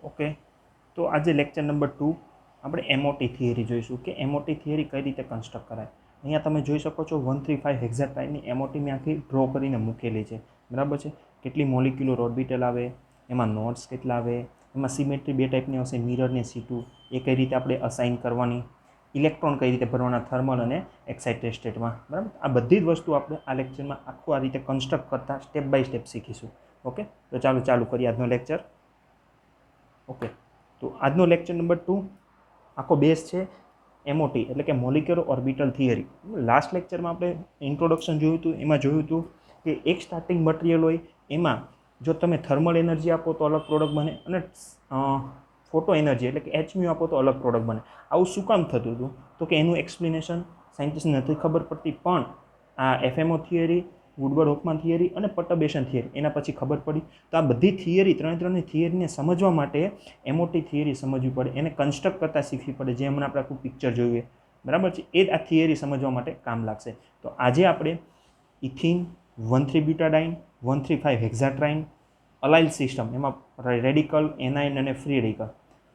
Okay, તો આજે lecture number 2 આપણે એમઓટી થિયરી જોઈશું કે એમઓટી થિયરી કઈ રીતે કન્સ્ટ્રક્ટ કરાય. અહીંયા તમે જોઈ શકો છો 135 હેક્ઝાટાઇનની એમઓટી મેં આખી ડ્રો કરીને મૂકેલી છે, બરાબર છે. કેટલી મોલિક્યુલર ઓર્બિટલ આવે, એમાં નોડ્સ કેટલા આવે, એમાં સિમેટ્રી બે ટાઈપની આવશે, મિરર ને C2, એ કઈ રીતે આપણે અસાઇન કરવાની, ઇલેક્ટ્રોન કઈ રીતે ભરવાના થર્મલ અને એક્સાઇટેડ સ્ટેટમાં, બરાબર. આ બધી જ વસ્તુ આપણે આ લેક્ચરમાં આખું આ રીતે કન્સ્ટ્રક્ટ કરતા સ્ટેપ બાય સ્ટેપ શીખીશું. ઓકે, તો ચાલુ કરીએ આજનો લેક્ચર. ઓકે, તો આજનો લેક્ચર નંબર 2 આખો બેઝ છે એમઓટી એટલે કે મોલિક્યુલર ઓર્બિટલ થિયરી. લાસ્ટ લેક્ચરમાં આપણે ઇન્ટ્રોડક્શન જોયું હતું, એમાં જોયું હતું કે એક સ્ટાર્ટિંગ મટીરિયલ હોય એમાં જો તમે થર્મલ એનર્જી આપો તો અલગ પ્રોડક્ટ બને અને ફોટો એનર્જી એટલે કે HMU આપો તો અલગ પ્રોડક્ટ બને. આવું શું કામ થતું હતું? તો કે એનું એક્સપ્લેનેશન સાયન્ટિસ્ટને નથી ખબર પડતી, પણ આ FMO theory, Woodward Hoffmann theory અને પર્ટર્બેશન થિયરી એના પછી ખબર પડી. તો આ બધી થિયરી ત્રણેની થિયરીને સમજવા માટે એમઓટી થિયરી સમજવી પડે, એને કન્સ્ટ્રક્ટ કરતાં શીખવી પડે, જે હમણાં આપણે આખું પિક્ચર જોઈએ, બરાબર છે. એ જ આ થિયરી સમજવા માટે કામ લાગશે. તો આજે આપણે ઇથિન, 1,3 બ્યુટાડાઇન, 135 હેક્ઝાટ્રાઇન, અલાઇલ સિસ્ટમ, એમાં રેડિકલ, એનાઇન અને ફ્રી રેડિકલ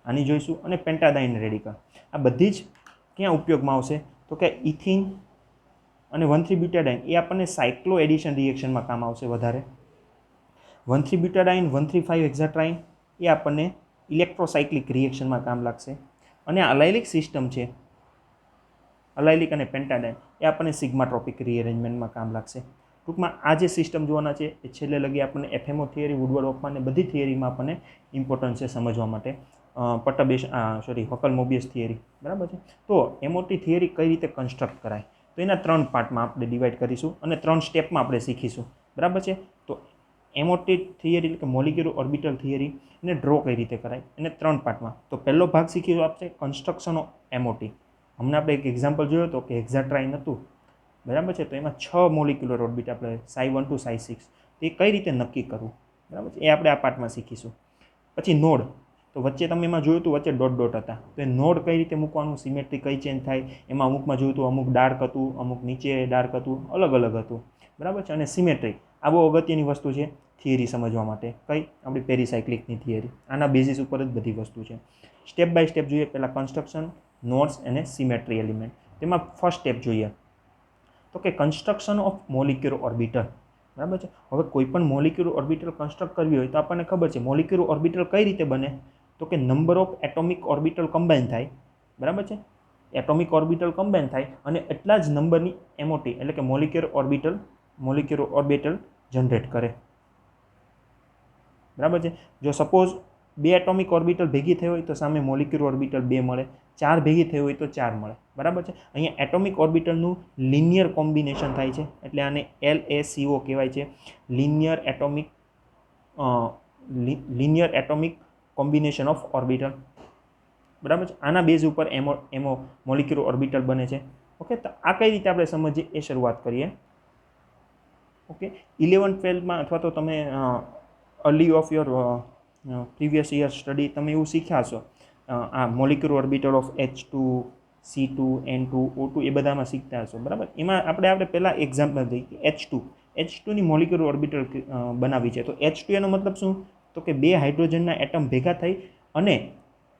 આની જોઈશું, અને પેન્ટાડાઇન રેડિકલ. આ બધી જ ક્યાં ઉપયોગમાં આવશે? તો કે ઇથિન અને 1,3 બ્યુટાડાઇન એ આપણને સાયક્લો એડિશન રિએક્શનમાં કામ આવશે વધારે. 1,3 બ્યુટાડાઇન, 135 હેક્ઝાટ્રાઇન એ આપણને ઇલેક્ટ્રોસાયક્લિક રિએક્શનમાં કામ લાગશે. અને આ અલાઇલિક સિસ્ટમ છે, અલાઇલિક અને પેન્ટાડાઇન, એ આપણને સિગ્માટ્રોપિક રીઅરેન્જમેન્ટમાં કામ લાગશે. ટૂંકમાં આ જે સિસ્ટમ જોવાના છે એ છેલ્લે લગી આપણને FMO થિયરી, વુડવર્ડ હોફમાન ને બધી થિયરીમાં આપણને ઇમ્પોર્ટન્ટ છે સમજવા માટે. હકલ-મોબિયસ થિયરી, બરાબર છે. તો એમઓટી થિયરી કઈ રીતે કન્સ્ટ્રક્ટ કરાય, તો એના 3 પાર્ટમાં આપણે ડિવાઈડ કરીશું અને 3 સ્ટેપમાં આપણે શીખીશું, બરાબર છે. તો એમઓટી થિયરી એટલે કે મોલિક્યુલર ઓર્બિટલ થિયરી એને ડ્રો કઈ રીતે કરાય, એને 3 પાર્ટમાં. તો પહેલો ભાગ શીખીશું આપણે કન્સ્ટ્રક્શન ઓફ એમઓટી. હમણાં આપણે એક એક્ઝામ્પલ જોયો હતો કે હેક્ઝાટ્રાઇન હતું, બરાબર છે. તો એમાં 6 મોલિક્યુલર ઓર્બિટ આપણે Psi1 to Psi6, તે કઈ રીતે નક્કી કરવું, બરાબર છે, એ આપણે આ પાર્ટમાં શીખીશું. પછી નોડ, તો વચ્ચે તમે એમાં જોયું હતું વચ્ચે ડોટ હતા, તો એ નોડ કઈ રીતે મૂકવાનું, સિમેટ્રી કઈ ચેન્જ થાય, એમાં અમુકમાં જોયું હતું અમુક ડાર્ક હતું, અમુક નીચે ડાર્ક હતું, અલગ અલગ હતું, બરાબર છે. અને સિમેટ્રી આ બહુ અગત્યની વસ્તુ છે થિયરી સમજવા માટે. કઈ? આપણી પેરીસાયક્લિકની થિયરી. આના બેઝિસ ઉપર જ બધી વસ્તુ છે. સ્ટેપ બાય સ્ટેપ જોઈએ. પહેલાં કન્સ્ટ્રક્શન, નોડ્સ અને સિમેટ્રી એલિમેન્ટ. તેમાં ફર્સ્ટ સ્ટેપ જોઈએ તો કે કન્સ્ટ્રક્શન ઓફ મોલિક્યુલર ઓર્બિટલ, બરાબર છે. હવે કોઈ પણ મોલિક્યુલર ઓર્બિટલ કન્સ્ટ્રક્ટ કરવી હોય તો આપણને ખબર છે મોલિક્યુલર ઓર્બિટલ કઈ રીતે બને, તો કે number of atomic orbital combine થાય, બરાબર છે. એટોમિક ઓર્બિટલ કમ્બાઈન થાય અને એટલા જ નંબરની એમઓટી એટલે કે મોલિક્યુલર ઓર્બિટલ જનરેટ કરે, બરાબર છે. જો સપોઝ 2 એટોમિક ઓર્બિટલ ભેગી થઈ હોય તો સામે મોલિક્યુલર ઓર્બિટલ 2 મળે, 4 ભેગી થઈ હોય તો 4 મળે, બરાબર છે. અહીંયા એટોમિક ઓર્બિટલનું લિનિયર કોમ્બિનેશન થાય છે, એટલે આને LACO કહેવાય છે, linear atomic combination of orbital, બરાબર છે. આના બેઝ ઉપર મોલિક્યુલર ઓર્બિટલ બને છે. ઓકે, તો આ કઈ રીતે આપણે સમજીએ એ શરૂઆત કરીએ. ઓકે, 11th-12thમાં અથવા તો તમે early of your previous year study તમે એવું શીખ્યા છો, આ molecular orbital of H2, C2, N2, O2 એ બધામાં શીખતા હશો, બરાબર. એમાં આપણે પહેલાં એક્ઝામ્પલ લઈએ H2ની મોલિક્યુલર ઓર્બિટલ બનાવી છે. તો H2 એનો મતલબ શું? તો કે 2 હાઇડ્રોજનના એટમ ભેગા થઈ અને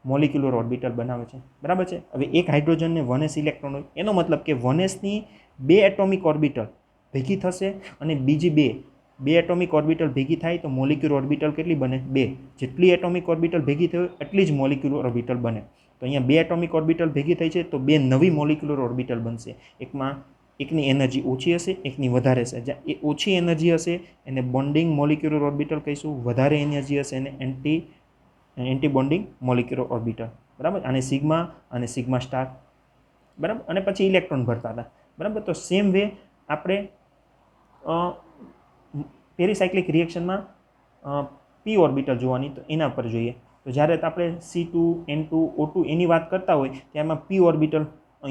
મોલિક્યુલર ઓર્બિટલ બનાવે છે, બરાબર છે. હવે એક હાઇડ્રોજનને 1s ઇલેક્ટ્રોન હોય, એનો મતલબ કે 1sની 2 એટોમિક ઓર્બિટલ ભેગી થશે અને બીજી બે એટોમિક ઓર્બિટલ ભેગી થાય તો મોલિક્યુલર ઓર્બિટલ કેટલી બને? 2. જેટલી એટોમિક ઓર્બિટલ ભેગી થઈ હોય એટલી જ મોલિક્યુલર ઓર્બિટલ બને. તો અહીંયા 2 એટોમિક ઓર્બિટલ ભેગી થઈ છે તો 2 નવી મોલિક્યુલર ઓર્બિટલ બનશે. એકની એનર્જી ઓછી હશે, એકની વધારે હશે. જ્યાં એ ઓછી એનર્જી હશે એને બોન્ડિંગ મોલિક્યુલર ઓર્બિટલ કહીશું, વધારે એનર્જી હશે એને એન્ટી બોન્ડિંગ મોલિક્યુલર ઓર્બિટલ, બરાબર. આને સિગ્મા અને સિગ્મા સ્ટાર, બરાબર. અને પછી ઇલેક્ટ્રોન ભરતા હતા, બરાબર. તો સેમ વે આપણે પેરીસાયક્લિક રિએક્શનમાં પી ઓર્બિટલ જોવાની, તો એના પર જોઈએ. તો જ્યારે આપણે C2, N2, O2 એની વાત કરતા હોય ત્યારમાં પી ઓર્બિટલ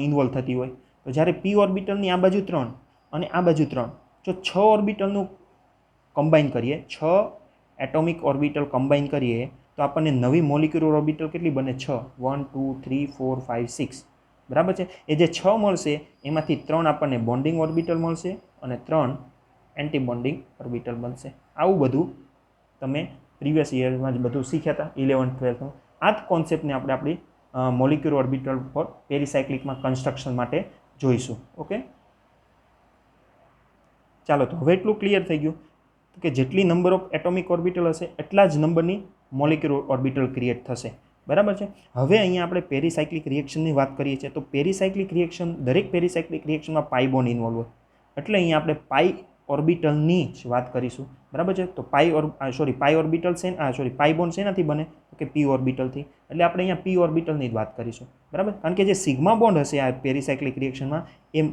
ઇન્વોલ્વ થતી હોય. તો જ્યારે પી ઓર્બિટલની આ બાજુ 3 અને આ બાજુ 3, જો 6 ઓર્બિટલનું કમ્બાઈન કરીએ, 6 એટોમિક ઓર્બિટલ કમ્બાઈન કરીએ તો આપણને નવી મોલિક્યુલર ઓર્બિટલ કેટલી બને? 6. 1, 2, 3, 4, 5, 6, બરાબર છે. એ જે 6 મળશે એમાંથી 3 આપણને બોન્ડિંગ ઓર્બિટલ મળશે અને 3 એન્ટી બોન્ડિંગ ઓર્બિટલ બનશે. આવું બધું તમે પ્રીવિયસ યરમાં જ બધું શીખ્યા હતા 11-12માં. આ જ કોન્સેપ્ટને આપણે આપણી મોલિક્યુલર ઓર્બિટલ ફોર પેરીસાયક્લિકમાં કન્સ્ટ્રક્શન માટે જોઈશું. ઓકે, ચાલો તો હવે એટલું ક્લિયર થઈ ગયું કે જેટલી નંબર ઓફ એટોમિક ઓર્બિટલ હશે એટલા જ નંબરની મોલિક્યુલર ઓર્બિટલ ક્રિએટ થશે. બરાબર છે. હવે અહીંયા આપણે પેરીસાયક્લિક રિએક્શનની વાત કરીએ છીએ તો પેરીસાયક્લિક રિએક્શન, દરેક પેરીસાયક્લિક રિએક્શનમાં પાઈ બોન્ડ ઇન્વોલ્વ હોય, એટલે અહીંયા આપણે પાઈ ઓર્બિટલની જ વાત કરીશું. બરાબર છે. તો પાઈ ઓર્બિટલ પાઈ બોન્ડ શેનાથી બને તો કે પી ઓર્બિટલથી, એટલે આપણે અહીંયા પી ઓર્બિટલની જ વાત કરીશું. બરાબર, કારણ કે જે સિગ્મા બોન્ડ હશે આ પેરીસાયક્લિક રિએક્શનમાં એ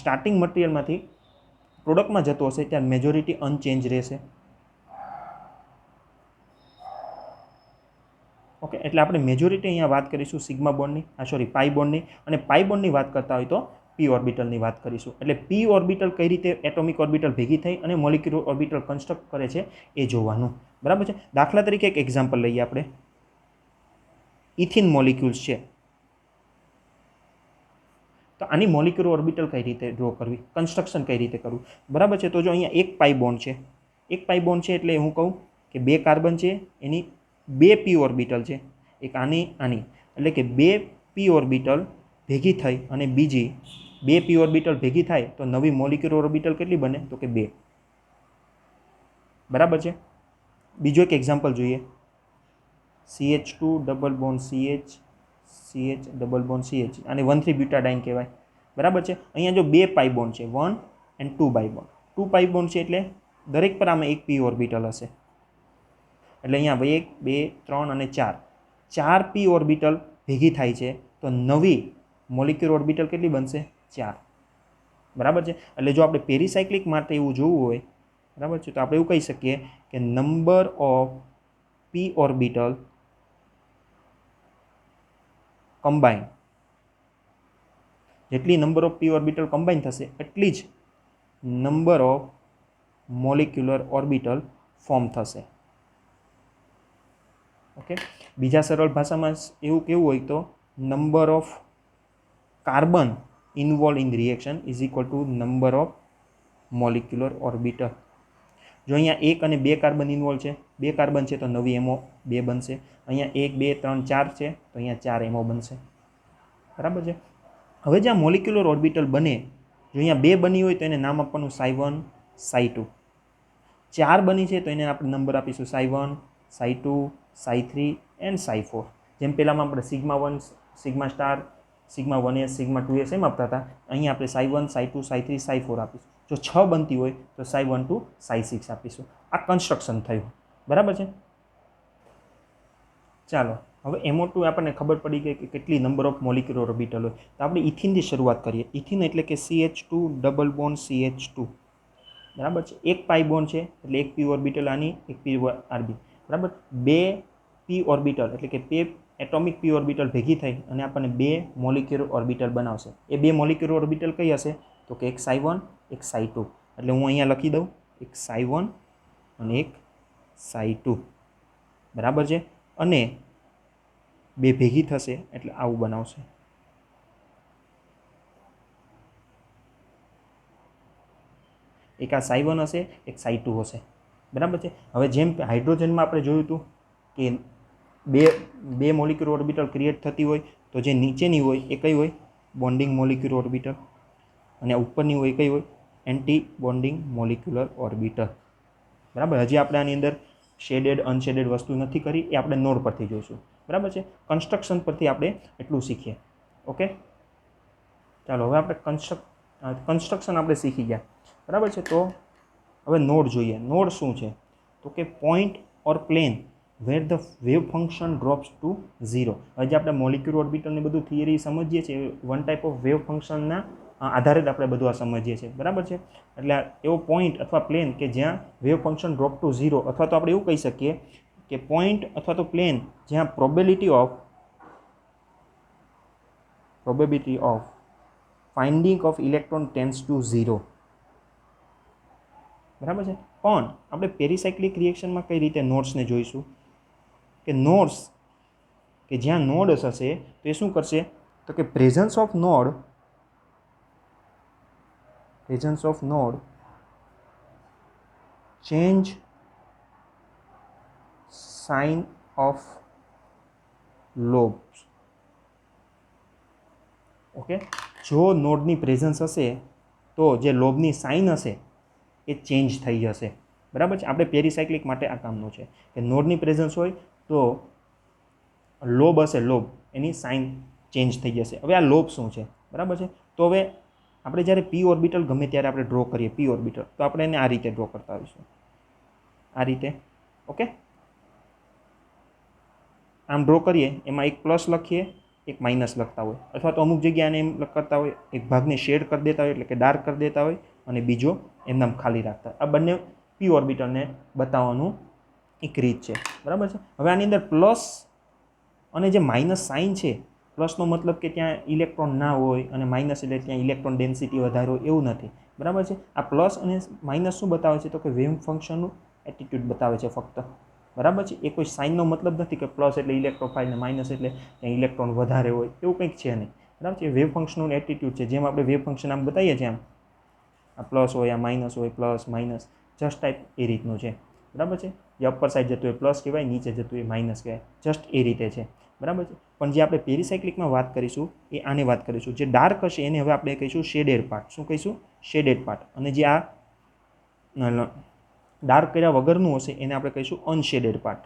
સ્ટાર્ટિંગ મટીરિયલમાંથી પ્રોડક્ટમાં જતો હશે ત્યારે મેજોરિટી અનચેન્જ રહેશે. ઓકે, એટલે આપણે મેજોરિટી અહીંયા વાત કરીશું સિગ્મા બોન્ડની, પાઈ બોન્ડની, અને પાઈ બોન્ડની વાત કરતા હોય તો પી ઓર્બિટલની વાત કરીશું. એટલે પી ઓર્બિટલ કઈ રીતે એટોમિક ઓર્બિટલ ભેગી થઈ અને મોલિક્યુલર ઓર્બિટલ કન્સ્ટ્રક્ટ કરે છે એ જોવાનું. બરાબર છે. દાખલા તરીકે એક એક્ઝામ્પલ લઈએ આપણે. ઇથિન મોલિક્યુલ્સ છે તો આની મોલિક્યુલર ઓર્બિટલ કઈ રીતે ડ્રો કરવી, કન્સ્ટ્રક્શન કઈ રીતે કરવું. બરાબર છે. તો જો અહીંયા એક પાઈ બોન્ડ છે, એટલે હું કહું કે 2 કાર્બન છે, એની 2 પી ઓર્બિટલ છે, એક આની, એટલે કે 2 પી ઓર્બિટલ ભેગી થઈ અને બીજી 2 પી ઓર્બિટલ ભેગી થાય તો નવી મોલિક્યુલર ઓર્બિટલ કેટલી બને તો કે 2. બરાબર છે. બીજો એક એક્ઝામ્પલ જોઈએ. CH2 double bond CH double bond CH, આને 1,3 બ્યુટાડાઇન કહેવાય. બરાબર છે. અહીંયા જો 2 પાઈ બોન્ડ છે, 1 and 2 pi bond. 2 pi bond છે એટલે દરેક પર આમાં એક પી ઓર્બિટલ હશે, એટલે અહીંયા 1, 2, 3 અને 4 4 પી ઓર્બિટલ ભેગી થાય છે તો નવી મોલિક્યુલર ઓર્બિટલ કેટલી બનશે? 4. બરાબર છે. એટલે જો આપણે પેરીસાયક્લિક માટે એવું જોવું હોય, બરાબર છે, તો આપણે એવું કહી શકીએ કે number of p orbital combine, જેટલી number of p orbital combine થશે એટલી જ number of molecular orbital form થશે. ઓકે, બીજા સરળ ભાષામાં એવું કેવું હોય તો number of carbon involve in reaction is equal to number of molecular orbital. જો અહીંયા 1 અને 2 કાર્બન ઇન્વોલ્વ છે, 2 કાર્બન છે તો નવી એમઓ 2 બનશે. અહીંયા 1, 2, 3, 4 છે તો અહીંયા 4 એમઓ બનશે. બરાબર છે. હવે જ્યાં મોલિક્યુલર ઓર્બિટલ બને, જો અહીંયા 2 બની હોય તો એને નામ આપવાનું ψ1, ψ2. 4 બની છે તો એને આપણે નંબર આપીશું ψ1, ψ2, ψ3 એન્ડ ψ4. જેમ પહેલામાં આપણે σ1, σ*, σ1s, σ2s એમ આપતા હતા, અહીંયા આપણે ψ1, ψ2, ψ3, ψ4 આપીશું. જો 6 બનતી હોય તો ψ1 to ψ6 આપીશું. આ કન્સ્ટ્રક્શન થયું. બરાબર છે. ચાલો હવે MO2 આપણને ખબર પડી ગઈ કે કેટલી નંબર ઓફ મોલિક્યુલર ઓર્બિટલ હોય, તો આપણે ઇથિનથી શરૂઆત કરીએ. ઇથિન એટલે કે CH2 ડબલ બોન્ડ CH2. બરાબર છે. એક પાઈ બોન્ડ છે એટલે એક પી ઓર્બિટલ આની, એક પી આરબી. બરાબર. 2 પી ઓર્બિટલ એટલે કે 2 એટોમિક પી ઓર્બિટલ ભેગી થઈ અને આપણને 2 મોલિક્યુલર ઓર્બિટલ બનાવશે. એ 2 મોલિક્યુલર ઓર્બિટલ કઈ હશે તો કે એક ψ1, એક ψ2. એટલે હું અહીંયા લખી દઉં એક ψ1 અને એક ψ2. બરાબર છે. અને 2 ભેગી થશે એટલે આવું બનાવશે. એક આ ψ1 હશે, એક ψ2 હશે. બરાબર છે. હવે જેમ હાઇડ્રોજનમાં આપણે જોયું હતું કે બે મોલિક્યુલર ઓર્બિટલ ક્રિએટ થતી હોય તો જે નીચેની હોય એ કઈ હોય? Bonding molecular orbital. અને ઉપરની હોય કઈ હોય? Anti bonding molecular orbital. બરાબર. હજી આપણે આની અંદર શેડેડ અનશેડેડ વસ્તુ નથી કરી, એ આપણે નોડ પરથી જોઈશું. બરાબર છે. કન્સ્ટ્રક્શન પરથી આપણે એટલું શીખીએ. ઓકે, ચાલો હવે આપણે કન્સ્ટ્રક્શન આપણે શીખી ગયા. બરાબર છે. તો હવે નોડ જોઈએ. નોડ શું છે તો કે point or plane where the wave function drops to 0. હજી આપણે મોલિક્યુલર ઓર્બિટલની બધું થિયરી સમજીએ છીએ, વન ટાઈપ ઓફ વેવ ફંક્શનના આધારે જ આપણે બધું આ સમજીએ છીએ. બરાબર છે. એટલે એવો પોઈન્ટ અથવા પ્લેન કે જ્યાં વેવ ફંક્શન ડ્રોપ ટુ 0, અથવા તો આપણે એવું કહી શકીએ કે પોઈન્ટ અથવા તો પ્લેન જ્યાં probability of finding of electron tends to 0. બરાબર છે. પણ આપણે પેરીસાયક્લિક રિએક્શનમાં કઈ રીતે નોડ્સને જોઈશું કે નોડ્સ કે જ્યાં નોડ્સ હશે તો એ શું કરશે તો કે presence of node change sign of lobes. Okay, જો નોડની પ્રેઝન્સ હશે તો જે લોબની સાઇન હશે એ ચેન્જ થઈ જશે. બરાબર છે. આપણે પેરીસાયક્લિક માટે આ કામનું છે કે નોડની પ્રેઝન્સ હોય તો લોબ હશે, લોબ એની સાઇન ચેન્જ થઈ જશે. હવે આ લોબ શું છે? બરાબર છે. તો હવે આપણે જ્યારે પી ઓર્બિટલ ગમે ત્યારે આપણે ડ્રો કરીએ પી ઓર્બિટલ, તો આપણે એને આ રીતે ડ્રો કરતા હોઈશું, આ રીતે. ઓકે, આમ ડ્રો કરીએ, એમાં એક પ્લસ લખીએ, એક માઇનસ લખતા હોય, અથવા તો અમુક જગ્યાએ એમ કરતા હોય, એક ભાગને શેડ કરી દેતા હોય એટલે કે ડાર્ક કરી દેતા હોય, અને બીજો એમનામ ખાલી રાખતા. આ બંને પી ઓર્બિટલને બતાવવાનું એક રીત છે. બરાબર છે. હવે આની અંદર પ્લસ અને જે માઇનસ સાઇન છે, પ્લસનો મતલબ કે ત્યાં ઇલેક્ટ્રોન ના હોય, અને માઇનસ એટલે ત્યાં ઇલેક્ટ્રોન ડેન્સિટી વધારે હોય, એવું નથી. બરાબર છે. આ પ્લસ અને માઇનસ શું બતાવે છે? તો કે વેવ ફંક્શનનું એટીટ્યુડ બતાવે છે ફક્ત. બરાબર છે. એ કોઈ સાઇનનો મતલબ નથી કે પ્લસ એટલે ઇલેક્ટ્રોફાઇલ ને માઇનસ એટલે ત્યાં ઇલેક્ટ્રોન વધારે હોય, એવું કંઈક છે નહીં. બરાબર છે. વેવ ફંક્શનનું એટીટ્યુડ છે. જેમ આપણે વેવ ફંક્શન આમ બતાવીએ છીએ, આમ આ પ્લસ હોય, આ માઇનસ હોય, પ્લસ માઇનસ જસ્ટ ટાઈપ એ રીતનું છે. બરાબર છે. જે અપર સાઈડ જતું હોય પ્લસ કહેવાય, નીચે જતું હોય માઇનસ કહેવાય, જસ્ટ એ રીતે છે. બરાબર છે. પણ જે આપણે પેરીસાયક્લિકમાં વાત કરીશું એ આને વાત કરીશું. જે ડાર્ક હશે એને હવે આપણે કહીશું શેડેડ પાર્ટ. શું કહીશું? Shaded part. અને જે આ ડાર્ક કર્યા વગરનું હશે એને આપણે કહીશું અનશેડેડ પાર્ટ.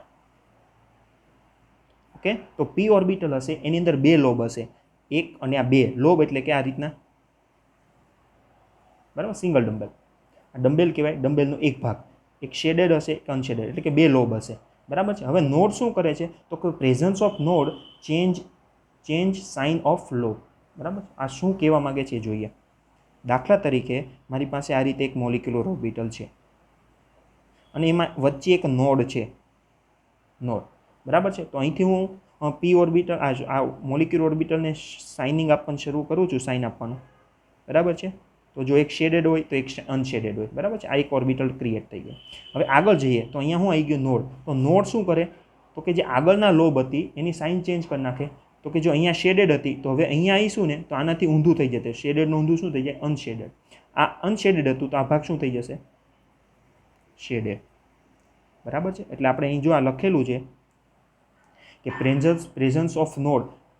ઓકે, તો પી ઓર્બિટલ હશે એની અંદર બે લોબ હશે, એક અને આ બે લોબ એટલે કે આ રીતના. બરાબર, સિંગલ ડમ્બેલ. આ ડમ્બેલ કહેવાય, ડમ્બેલનો એક ભાગ. એક શેડેડ હશે, એક અનશેડેડ, એટલે કે બે લોબ હશે. બરાબર છે. હવે નોડ શું કરે છે? તો કે presence of node change sign of lobe. બરાબર, આ શું કહેવા માગે છે જોઈએ. દાખલા તરીકે મારી પાસે આ રીતે એક મોલિક્યુલર ઓર્બિટલ છે, અને એમાં વચ્ચે એક નોડ છે, નોડ. બરાબર છે. તો અહીંથી હું પી ઓર્બિટલ આ મોલિક્યુલર ઓર્બિટલને સાઇનિંગ આપવાનું શરૂ કરું છું, સાઇન આપવાનું. બરાબર છે. તો જો એક શેડેડ હોય તો એક અનશેડેડ હોય. બરાબર છે. આ એક ઓર્બિટલ ક્રિએટ થઈ ગયો. હવે આગળ જઈએ તો અહીંયા શું આવી ગયું? નોડ. તો નોડ શું કરે? તો કે જે આગળના લોબ હતી એની સાઇન ચેન્જ કરી નાખે. તો કે જો અહીંયા શેડેડ હતી તો હવે અહીંયા આવીશું ને તો આનાથી ઊંધું થઈ જશે. શેડેડનું ઊંધું શું થઈ જાય? અનશેડેડ. આ અનશેડેડ હતું તો આ ભાગ શું થઈ જશે? શેડેડ. બરાબર છે. એટલે આપણે અહીં જો આ લખેલું છે કે પ્રેઝન્સ ઓફ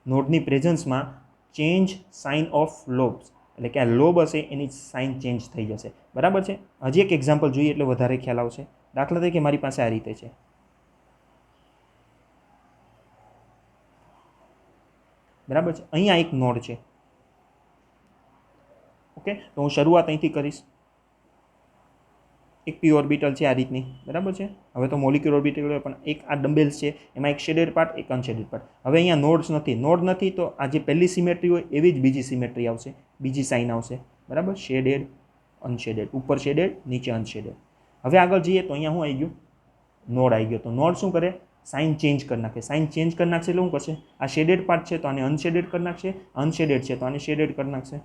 નોડની પ્રેઝન્સમાં ચેન્જ સાઇન ઓફ લોબ્સ, એટલે કે આ લોબ હશે એની સાઇન ચેન્જ થઈ જશે. બરાબર છે. હજી એક એક્ઝામ્પલ જોઈએ એટલે વધારે ખ્યાલ આવશે. દાખલા તરીકે મારી પાસે આ રીતે છે. બરાબર છે. અહીંયા એક નોડ છે. ઓકે, તો હું શરૂઆત અહીંથી કરીશ. એક પી ઓર્બિટલ છે આ રીતની. બરાબર છે. હવે તો મોલિક્યુલર ઓર્બિટલ હોય, પણ એક આ ડમ્બેલ્સ છે, એમાં એક શેડેડ પાર્ટ, એક અનશેડેડ પાર્ટ. હવે અહીંયા નોડ્સ નથી. નોડ નથી તો આ જે પહેલી સિમેટ્રી હોય એવી જ બીજી સિમેટ્રી આવશે, બીજી સાઇન આવશે. બરાબર, શેડેડ, અનશેડેડ, ઉપર શેડેડ, નીચે અનશેડેડ. હવે આગળ જઈએ તો અહીંયા શું આવી ગયું? નોડ આવી ગયો. તો નોડ શું કરે? સાઇન ચેન્જ કરી નાખે. સાઇન ચેન્જ કરી નાખશે એટલે શું કરશે? આ શેડેડ પાર્ટ છે તો આને અનશેડેડ કરી નાખશે, અનશેડેડ છે તો આને શેડેડ કરી નાખશે.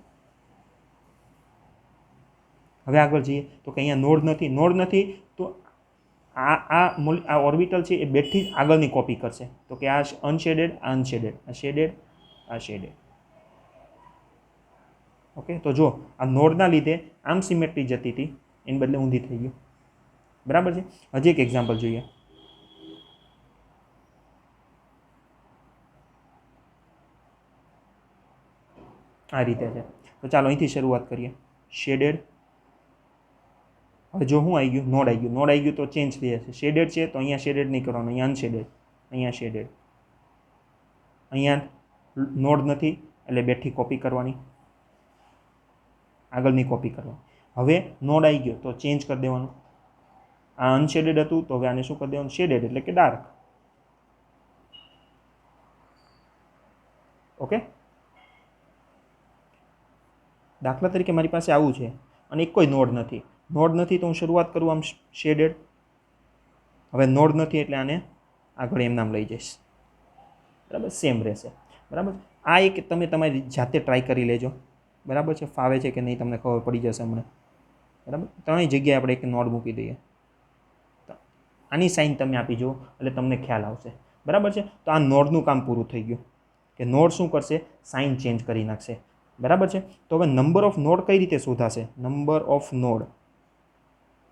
હવે આગળ જઈએ તો કે અહીંયા નોડ નથી. નોડ નથી તો આ ઓર્બિટલ છે એ બેથી જ આગળની કોપી કરશે. તો કે આ અનશેડેડ, આ અનશેડેડ, આ શેડેડ, આ શેડેડ. ઓકે, તો જો આ નોડના લીધે આમ સિમેટ્રી જતી હતી, એની બદલે ઊંધી થઈ ગયું. બરાબર છે. હજી એક એક્ઝામ્પલ જોઈએ. આ રીતે છે. તો ચાલો અહીંથી શરૂઆત કરીએ. શેડેડ. હવે જો હું આવી ગયું? નોડ આવી ગયું. નોડ આવી ગયું તો ચેન્જ થઈ જશે. શેડેડ છે તો અહીંયા શેડેડ નહીં કરવાનું, અહીંયા અનશેડેડ, અહીંયા શેડેડ. અહીંયા નોડ નથી એટલે બેઠી કોપી કરવાની, આગળની કોપી કરવાની. હવે નોડ આવી ગયો તો ચેન્જ કરી દેવાનું. આ અનશેડેડ હતું તો હવે આને શું કરી દેવાનું? શેડેડ એટલે કે ડાર્ક. ઓકે, દાખલા તરીકે મારી પાસે આવું છે અને એક કોઈ નોડ નથી. નોડ નથી તો હું શરૂઆત કરું આમ શેડેડ. હવે નોડ નથી એટલે આને આગળ એમ નામ લઈ જઈશ. બરાબર, સેમ રહેશે. બરાબર, આ એક તમે તમારી જાતે ટ્રાય કરી લેજો. બરાબર છે. ફાવે છે કે નહીં તમને ખબર પડી જશે હમણાં. બરાબર, ત્રણેય જગ્યાએ આપણે એક નોડ મૂકી દઈએ. આની સાઇન તમે આપી જુઓ એટલે તમને ખ્યાલ આવશે. બરાબર છે. તો આ નોડનું કામ પૂરું થઈ ગયું કે નોડ શું કરશે? સાઇન ચેન્જ કરી નાખશે. બરાબર છે. તો હવે નંબર ઓફ નોડ કઈ રીતે શોધાશે? Number of node.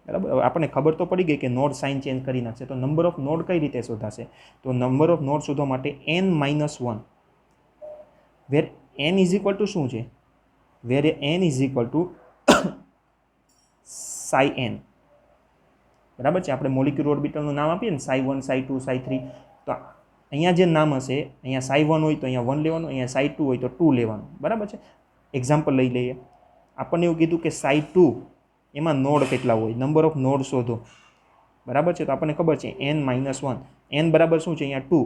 બરાબર. હવે આપણને ખબર તો પડી ગઈ કે નોડ સાઇન ચેન્જ કરી નાખશે. તો નંબર ઓફ નોડ કઈ રીતે શોધાશે? તો નંબર ઓફ નોડ શોધવા માટે n-1 where n is equal to શું છે? Where n is equal to psi n. બરાબર છે. આપણે મોલિક્યુલર ઓર્બિટલનું નામ આપીએ ને psi 1 psi 2 psi 3, તો અહીંયા જે નામ હશે, અહીંયા psi 1 હોય તો અહીંયા 1 લેવાનું, અહીંયા psi 2 હોય તો 2 લેવાનું. બરાબર છે. એક્ઝામ્પલ લઈ લઈએ. આપણને એવું કીધું કે psi 2 એમાં નોડ કેટલા હોય, નંબર ઓફ નોડ શોધો. બરાબર છે. તો આપણને ખબર છે n-1. n બરાબર શું છે અહીંયા 2,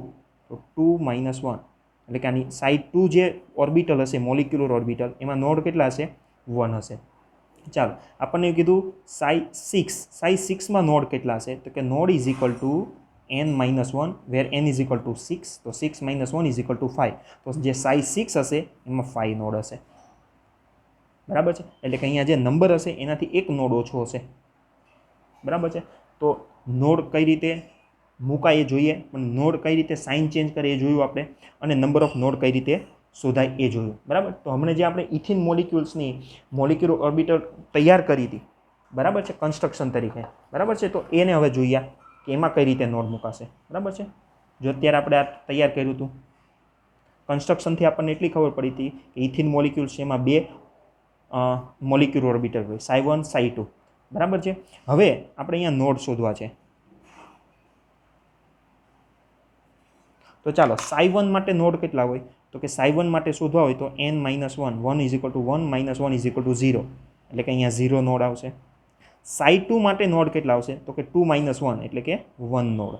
તો 2 - 1 એટલે કે આની psi 2 જે ઓર્બિટલ હશે મોલિક્યુલર ઓર્બિટલ, એમાં નોડ કેટલા હશે? 1 હશે. ચાલો, આપણને એવું કીધું psi 6માં નોડ કેટલા હશે? તો કે node is equal to n-1 where n is equal to 6, તો 6 - 1 ઇઝ ઇક્વલ ટુ 5. તો જે psi 6 હશે એમાં 5 નોડ હશે. બરાબર છે. એટલે કે અહીંયા જે નંબર હશે એનાથી એક નોડ ઓછો હશે. બરાબર છે. તો નોડ કઈ રીતે મૂકાય એ જોઈએ, પણ નોડ કઈ રીતે સાઇન ચેન્જ કરે એ જોયું આપણે, અને નંબર ઓફ નોડ કઈ રીતે શોધાય એ જોયું. બરાબર. તો હમણાં જે આપણે ઇથિન મોલિક્યુલ્સની મોલિક્યુલર ઓર્બિટલ તૈયાર કરી હતી, બરાબર છે, કન્સ્ટ્રક્શન તરીકે, બરાબર છે, તો એને હવે જોઈએ કે એમાં કઈ રીતે નોડ મૂકાશે. બરાબર છે. જો અત્યારે આપણે આ તૈયાર કર્યું હતું કન્સ્ટ્રક્શનથી આપણને એટલી ખબર પડી હતી કે ઇથિન મોલિક્યુલ્સ એમાં બે મોલિક્યુલર ઓર્બિટલ હોય, psi 1 psi 2. બરાબર છે. હવે આપણે અહીંયા નોડ શોધવા છે. તો ચાલો, psi 1 માટે નોડ કેટલા હોય? તો કે psi 1 માટે શોધવા હોય તો n-1, 1 is equal two 1 - 1 is equal two 0, એટલે કે અહીંયા 0 નોડ આવશે. psi 2 માટે નોડ કેટલા આવશે? તો કે 2 - 1 એટલે કે 1 નોડ.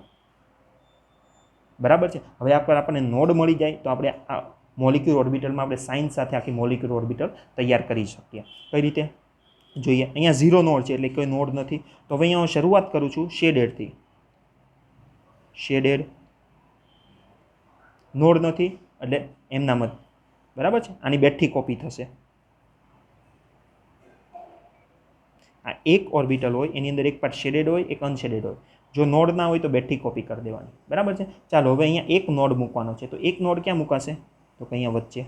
બરાબર છે. હવે આપણને નોડ મળી જાય તો આપણે આ મોલિક્યુલર ઓર્બિટલમાં આપણે સાઇન સાથે આખી મોલિક્યુલર ઓર્બિટલ તૈયાર કરી શકીએ. કઈ રીતે જોઈએ? અહીંયા 0 નોડ છે એટલે કોઈ નોડ નથી. તો હવે અહીંયા હું શરૂઆત કરું છું શેડેડથી. શેડેડ નોડ નથી એટલે એમના મત. બરાબર છે. આની બેઠી કોપી થશે. આ એક ઓર્બિટલ હોય એની અંદર એક પાર્ટ શેડેડ હોય, એક અનશેડેડ હોય. જો નોડ ના હોય તો બેઠી કોપી કરી દેવાની. બરાબર છે. ચાલો, હવે અહીંયા એક નોડ મૂકવાનો છે. તો એક નોડ ક્યાં મૂકાશે? તો કે અહીંયા વચ્ચે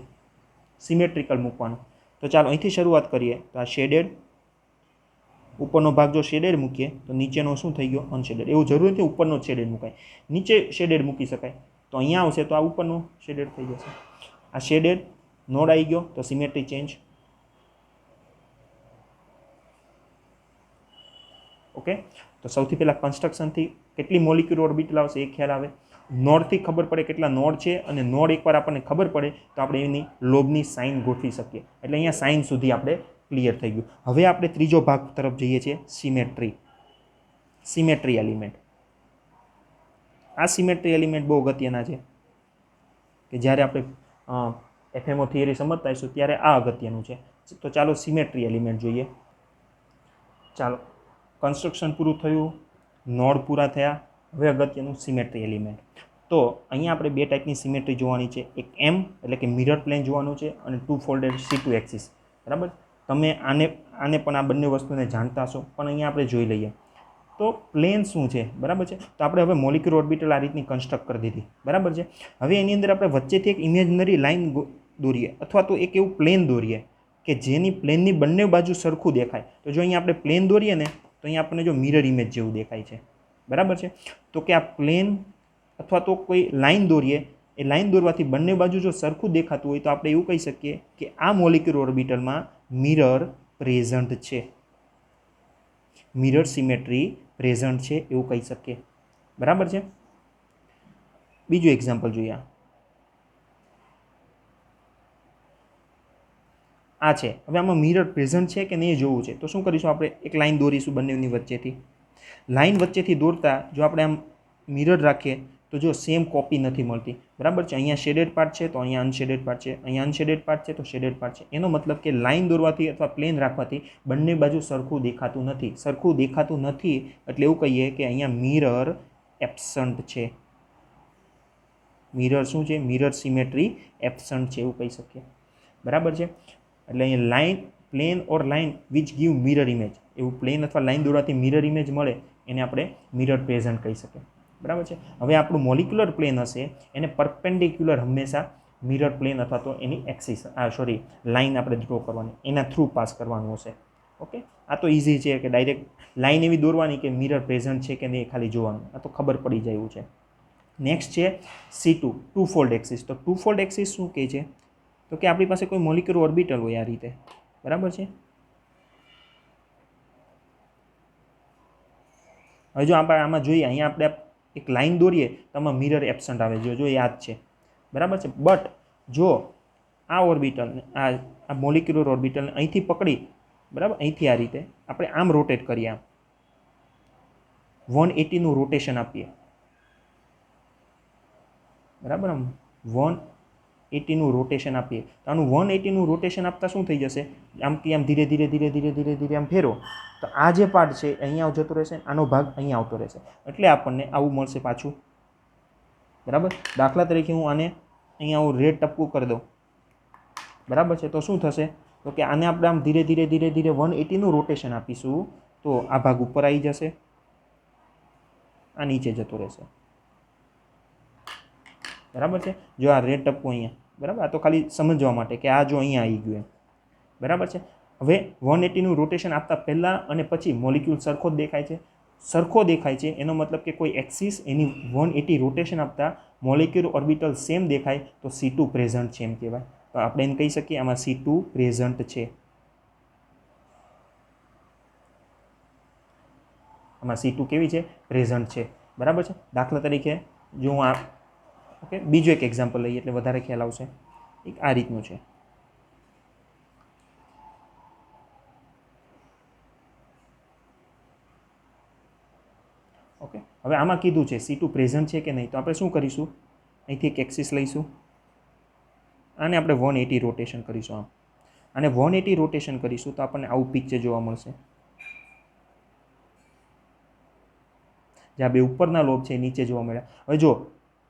સિમેટ્રિકલ મૂકવાનું. તો ચાલો અહીંથી શરૂઆત કરીએ. તો આ શેડેડ, ઉપરનો ભાગ જો શેડેડ મૂકીએ તો નીચેનો શું થઈ ગયો? અનશેડેડ. એવું જરૂરી નથી ઉપરનો જ શેડેડ મુકાય, નીચે શેડેડ મૂકી શકાય. તો અહીંયા આવશે તો આ ઉપરનો શેડેડ થઈ જશે. આ શેડેડ નોડ આવી ગયો તો સિમેટ્રી ચેન્જ. ઓકે. તો સૌથી પહેલાં કન્સ્ટ્રક્શનથી કેટલી મોલિક્યુલર ઓર્બિટલ આવશે એ ખ્યાલ આવે. નોડથી ખબર પડે કેટલા નોડ છે, અને નોડ એકવાર આપણને ખબર પડે તો આપણે એની લોબની સાઇન ગોઠવી શકીએ. એટલે અહીંયા સાઇન સુધી આપણે ક્લિયર થઈ ગયું. હવે આપણે ત્રીજો ભાગ તરફ જઈએ છીએ, સિમેટ્રી એલિમેન્ટ. આ સિમેટ્રી એલિમેન્ટ બહુ અગત્યના છે કે જ્યારે આપણે એફએમઓ થિયરી સમજતા હશું ત્યારે આ અગત્યનું છે. તો ચાલો સિમેટ્રી એલિમેન્ટ જોઈએ. ચાલો, કન્સ્ટ્રક્શન પૂરું થયું, નોડ પૂરા થયા, હવે અગત્યનું સિમેટ્રી એલિમેન્ટ. તો અહીંયા આપણે બે ટાઈપની સિમેટ્રી જોવાની છે. એક એમ એટલે કે મિરર પ્લેન જોવાનું છે, અને ટુ ફોલ્ડેડ C2 એક્સિસ. બરાબર. તમે આને પણ આ બંને વસ્તુને જાણતા હશો, પણ અહીંયા આપણે જોઈ લઈએ. તો પ્લેન શું છે? બરાબર છે. તો આપણે હવે મોલિક્યુલર ઓર્બિટલ આ રીતની કન્સ્ટ્રક્ટ કરી દીધી. બરાબર છે. હવે એની અંદર આપણે વચ્ચેથી એક ઇમેજનરી લાઇન દોરીએ, અથવા તો એક એવું પ્લેન દોરીએ કે જેની પ્લેનની બંને બાજુ સરખું દેખાય. તો જો અહીંયા આપણે પ્લેન દોરીએ ને તો અહીંયા આપણને જો મિરર ઇમેજ જેવું દેખાય છે. બરાબર છે. તો કે આ પ્લેન અથવા તો કોઈ લાઇન દોરીએ, એ લાઇન દોરવાથી બંને બાજુ જો સરખું દેખાતું હોય તો આપણે એવું કહી શકીએ કે આ મોલિક્યુલર ઓર્બિટલમાં મિરર પ્રેઝન્ટ છે, મિરર સિમેટ્રી પ્રેઝન્ટ છે એવું કહી શકીએ. બરાબર છે. બીજું એક્ઝામ્પલ જોઈએ. આ છે. હવે આમાં મિરર પ્રેઝન્ટ છે કે નહીં જોવું છે, તો શું કરીશું? આપણે એક લાઇન દોરીશું બંનેની વચ્ચેથી. લાઇન વચ્ચેથી દોરતા જો આપણે આમ મિરર રાખીએ તો જો સેમ કોપી નથી મળતી. બરાબર છે. અહીંયા શેડેડ પાર્ટ છે તો અહીંયા અનશેડેડ પાર્ટ છે, અહીંયા અનશેડેડ પાર્ટ છે તો શેડેડ પાર્ટ છે. એનો મતલબ કે લાઇન દોરવાથી અથવા પ્લેન રાખવાથી બંને બાજુ સરખું દેખાતું નથી. સરખું દેખાતું નથી એટલે એવું કહીએ કે અહીંયા મિરર એબ્સન્ટ છે. મિરર શું છે? મિરર સિમેટ્રી એબ્સન્ટ છે એવું કહી શકીએ. બરાબર છે. એટલે અહીંયા line, plane or line which give mirror image, એવું પ્લેન અથવા લાઇન દોરવાથી મિરર ઇમેજ મળે એને આપણે મિરર પ્રેઝન્ટ કહી શકીએ. બરાબર છે. હવે આપણું મોલિક્યુલર પ્લેન હશે એને પરપેન્ડિક્યુલર હંમેશા મિરર પ્લેન અથવા તો એની એક્સિસ લાઇન આપણે ડ્રો કરવાની, એના થ્રુ પાસ કરવાનું હશે. ઓકે, આ તો ઇઝી છે કે ડાયરેક્ટ લાઈન એવી દોરવાની કે મિરર પ્રેઝન્ટ છે કે નહીં ખાલી જોવાનું, આ તો ખબર પડી જાય એવું છે. નેક્સ્ટ છે C2 ટુ ફોલ્ડ એક્સિસ. તો ટુ ફોલ્ડ એક્સિસ શું કહે છે? તો કે આપણી પાસે કોઈ મોલિક્યુલર ઓર્બિટલ હોય આ રીતે, બરાબર છે. હવે જો આપણે આમાં જોઈએ, અહીંયા આપણે એક લાઈન દોરીએ તો આમાં મિરર એબસન્ટ આવે, જો યાદ છે, બરાબર છે. બટ જો આ ઓર્બિટલને આ મોલિક્યુલર ઓર્બિટલને અહીંથી પકડી, બરાબર, અહીંથી આ રીતે આપણે આમ રોટેટ કરીએ, આમ 180નું રોટેશન આપીએ, બરાબર, આમ 180નું રોટેશન આપીએ તો આનું 180નું રોટેશન આપતા શું થઈ જશે? આમથી આમ ધીરે ધીરે ધીરે ધીરે ધીરે ધીરે આમ ફેરો તો આ જે પાર્ટ છે અહીંયા જતો રહેશે, આનો ભાગ અહીંયા આવતો રહેશે, એટલે આપણને આવું મળશે પાછું, બરાબર. દાખલા તરીકે હું આને અહીંયા હું રેડ ટપકું કરી દઉં, બરાબર છે. તો શું થશે? તો કે આને આપણે આમ ધીરે ધીરે ધીરે ધીરે 180નું રોટેશન આપીશું તો આ ભાગ ઉપર આવી જશે, આ નીચે જતો રહેશે, બરાબર છે. જો આ રેડ ટપકું અહીંયા, બરાબર, આ તો ખાલી સમજવા માટે કે આ જો અહીંયા આવી ગયું એમ, બરાબર છે. હવે 180નું રોટેશન આપતા પહેલાં અને પછી મોલિક્યુલ સરખો જ દેખાય છે. સરખો દેખાય છે એનો મતલબ કે કોઈ એક્સિસ એની 180 રોટેશન આપતા મોલિક્યુલ ઓર્બિટલ સેમ દેખાય તો C2 પ્રેઝન્ટ છે એમ કહેવાય. તો આપણે એમ કહી શકીએ આમાં C2 પ્રેઝન્ટ છે, આમાં C2 કેવી છે? પ્રેઝન્ટ છે, બરાબર છે. દાખલા તરીકે જો હું આ, ઓકે, બીજું એક એક્ઝામ્પલ લઈએ એટલે વધારે ખ્યાલ આવશે. એક આ રીતનું છે, ઓકે. હવે આમાં કીધું છે C2 પ્રેઝન્ટ છે કે નહીં, તો આપણે શું કરીશું? અહીંથી એક એક્સિસ લઈશું, આને આપણે 180 રોટેશન કરીશું, આમ આને 180 રોટેશન કરીશું તો આપણને આવું પિક્ચર જોવા મળશે. જ્યાં બે ઉપરના લોબ છે એ નીચે જોવા મળ્યા. હવે જો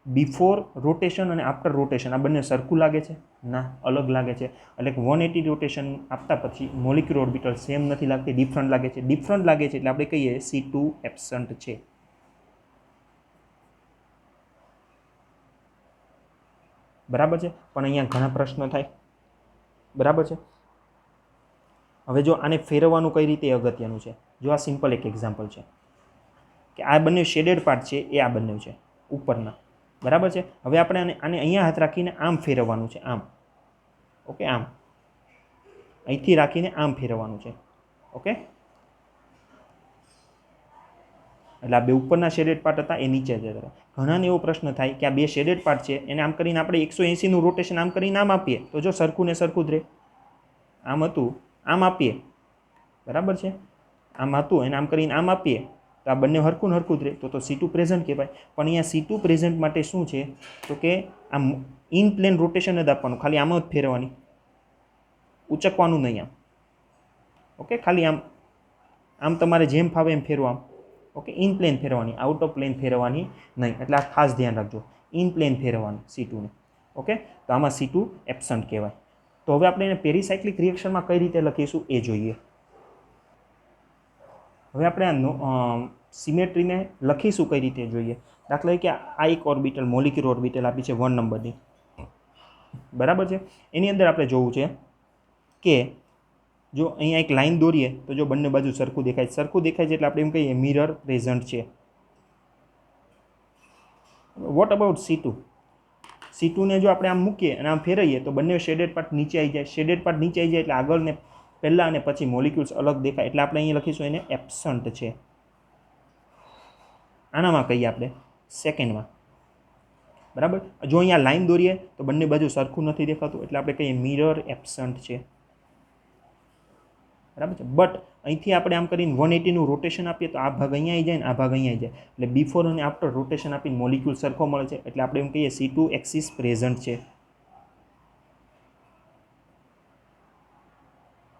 બિફોર રોટેશન અને આફ્ટર રોટેશન આ બંને સરખું લાગે છે? ના, અલગ લાગે છે. એટલે કે 180 રોટેશન આપતા પછી મોલિક્યુલર ઓર્બિટલ સેમ નથી લાગતી, ડિફરન્ટ લાગે છે. ડિફરન્ટ લાગે છે એટલે આપણે કહીએ C2 એબસન્ટ છે, બરાબર છે. પણ અહીંયા ઘણા પ્રશ્નો થાય, બરાબર છે. હવે જો આને ફેરવવાનું કઈ રીતે અગત્યનું છે, જો આ સિમ્પલ એક એક્ઝામ્પલ છે કે આ બંને શેડેડ પાર્ટ છે એ આ બંને છે ઉપરના, બરાબર છે. હવે આપણે આને અહીંયા હાથ રાખીને આમ ફેરવવાનું છે, આમ, ઓકે, આમ અહીંથી રાખીને આમ ફેરવવાનું છે, ઓકે. એટલે આ બે ઉપરના શેડેડ પાર્ટ હતા એ નીચે જતા. ઘણાને એવો પ્રશ્ન થાય કે આ બે શેડેડ પાર્ટ છે એને આમ કરીને આપણે 180નું રોટેશન આમ કરીને આમ આપીએ તો જો સરખું ને સરખું જ રહે. આમ હતું, આમ આપીએ, બરાબર છે, આમ હતું એને આમ કરીને આમ આપીએ તો આ બંને હરખું ને હરખું જ રહે, તો C2 પ્રેઝન્ટ કહેવાય. પણ અહીંયા C2 પ્રેઝન્ટ માટે શું છે તો કે આમ ઇન પ્લેન રોટેશન જ આપવાનું, ખાલી આમ જ ફેરવાની, ઉચકવાનું નહીં આમ, ઓકે. ખાલી આમ આમ તમારે જેમ ફાવે એમ ફેરવા, આમ, ઓકે. ઇન પ્લેન ફેરવાની, આઉટ ઓફ પ્લેન ફેરવાની નહીં, એટલે આ ખાસ ધ્યાન રાખજો, ઇન પ્લેન ફેરવાની C2ને, ઓકે. તો આમાં C2 એબસન્ટ કહેવાય. તો હવે આપણે એને પેરીસાયક્લિક રિએક્શનમાં કઈ રીતે લખીશું એ જોઈએ. હવે આપણે આ સિમેટ્રીને લખીશું કઈ રીતે જોઈએ. દાખલા તરીકે આ એક ઓર્બિટલ, મોલિક્યુલર ઓર્બિટલ આપી છે 1 નંબરની, બરાબર છે. એની અંદર આપણે જોવું છે કે જો અહીંયા એક લાઈન દોરીએ તો જો બંને બાજુ સરખું દેખાય, સરખું દેખાય છે એટલે આપણે એમ કહીએ મિરર પ્રેઝન્ટ છે. What about C2? C2ને જો આપણે આમ મૂકીએ અને આમ ફેરવીએ તો બંને શેડેડ પાર્ટ નીચે આવી જાય. શેડેડ પાર્ટ નીચે આવી જાય એટલે આગળને પહેલાં અને પછી મોલિક્યુલ્સ અલગ દેખાય, એટલે આપણે અહીંયા લખીશું એને એબસન્ટ છે. આનામાં કહીએ આપણે સેકન્ડમાં, બરાબર. જો અહીંયા લાઈન દોરીએ તો બંને બાજુ સરખું નથી દેખાતું એટલે આપણે કહીએ મિરર એબસન્ટ છે, બરાબર છે. બટ અહીંથી આપણે આમ કરીને 180નું રોટેશન આપીએ તો આ ભાગ અહીંયા આવી જાય ને આ ભાગ અહીંયા આવી જાય, એટલે બિફોર અને આફ્ટર રોટેશન આપીને મોલિક્યુલ સરખો મળે છે, એટલે આપણે એમ કહીએ C2 એક્સિસ પ્રેઝન્ટ છે,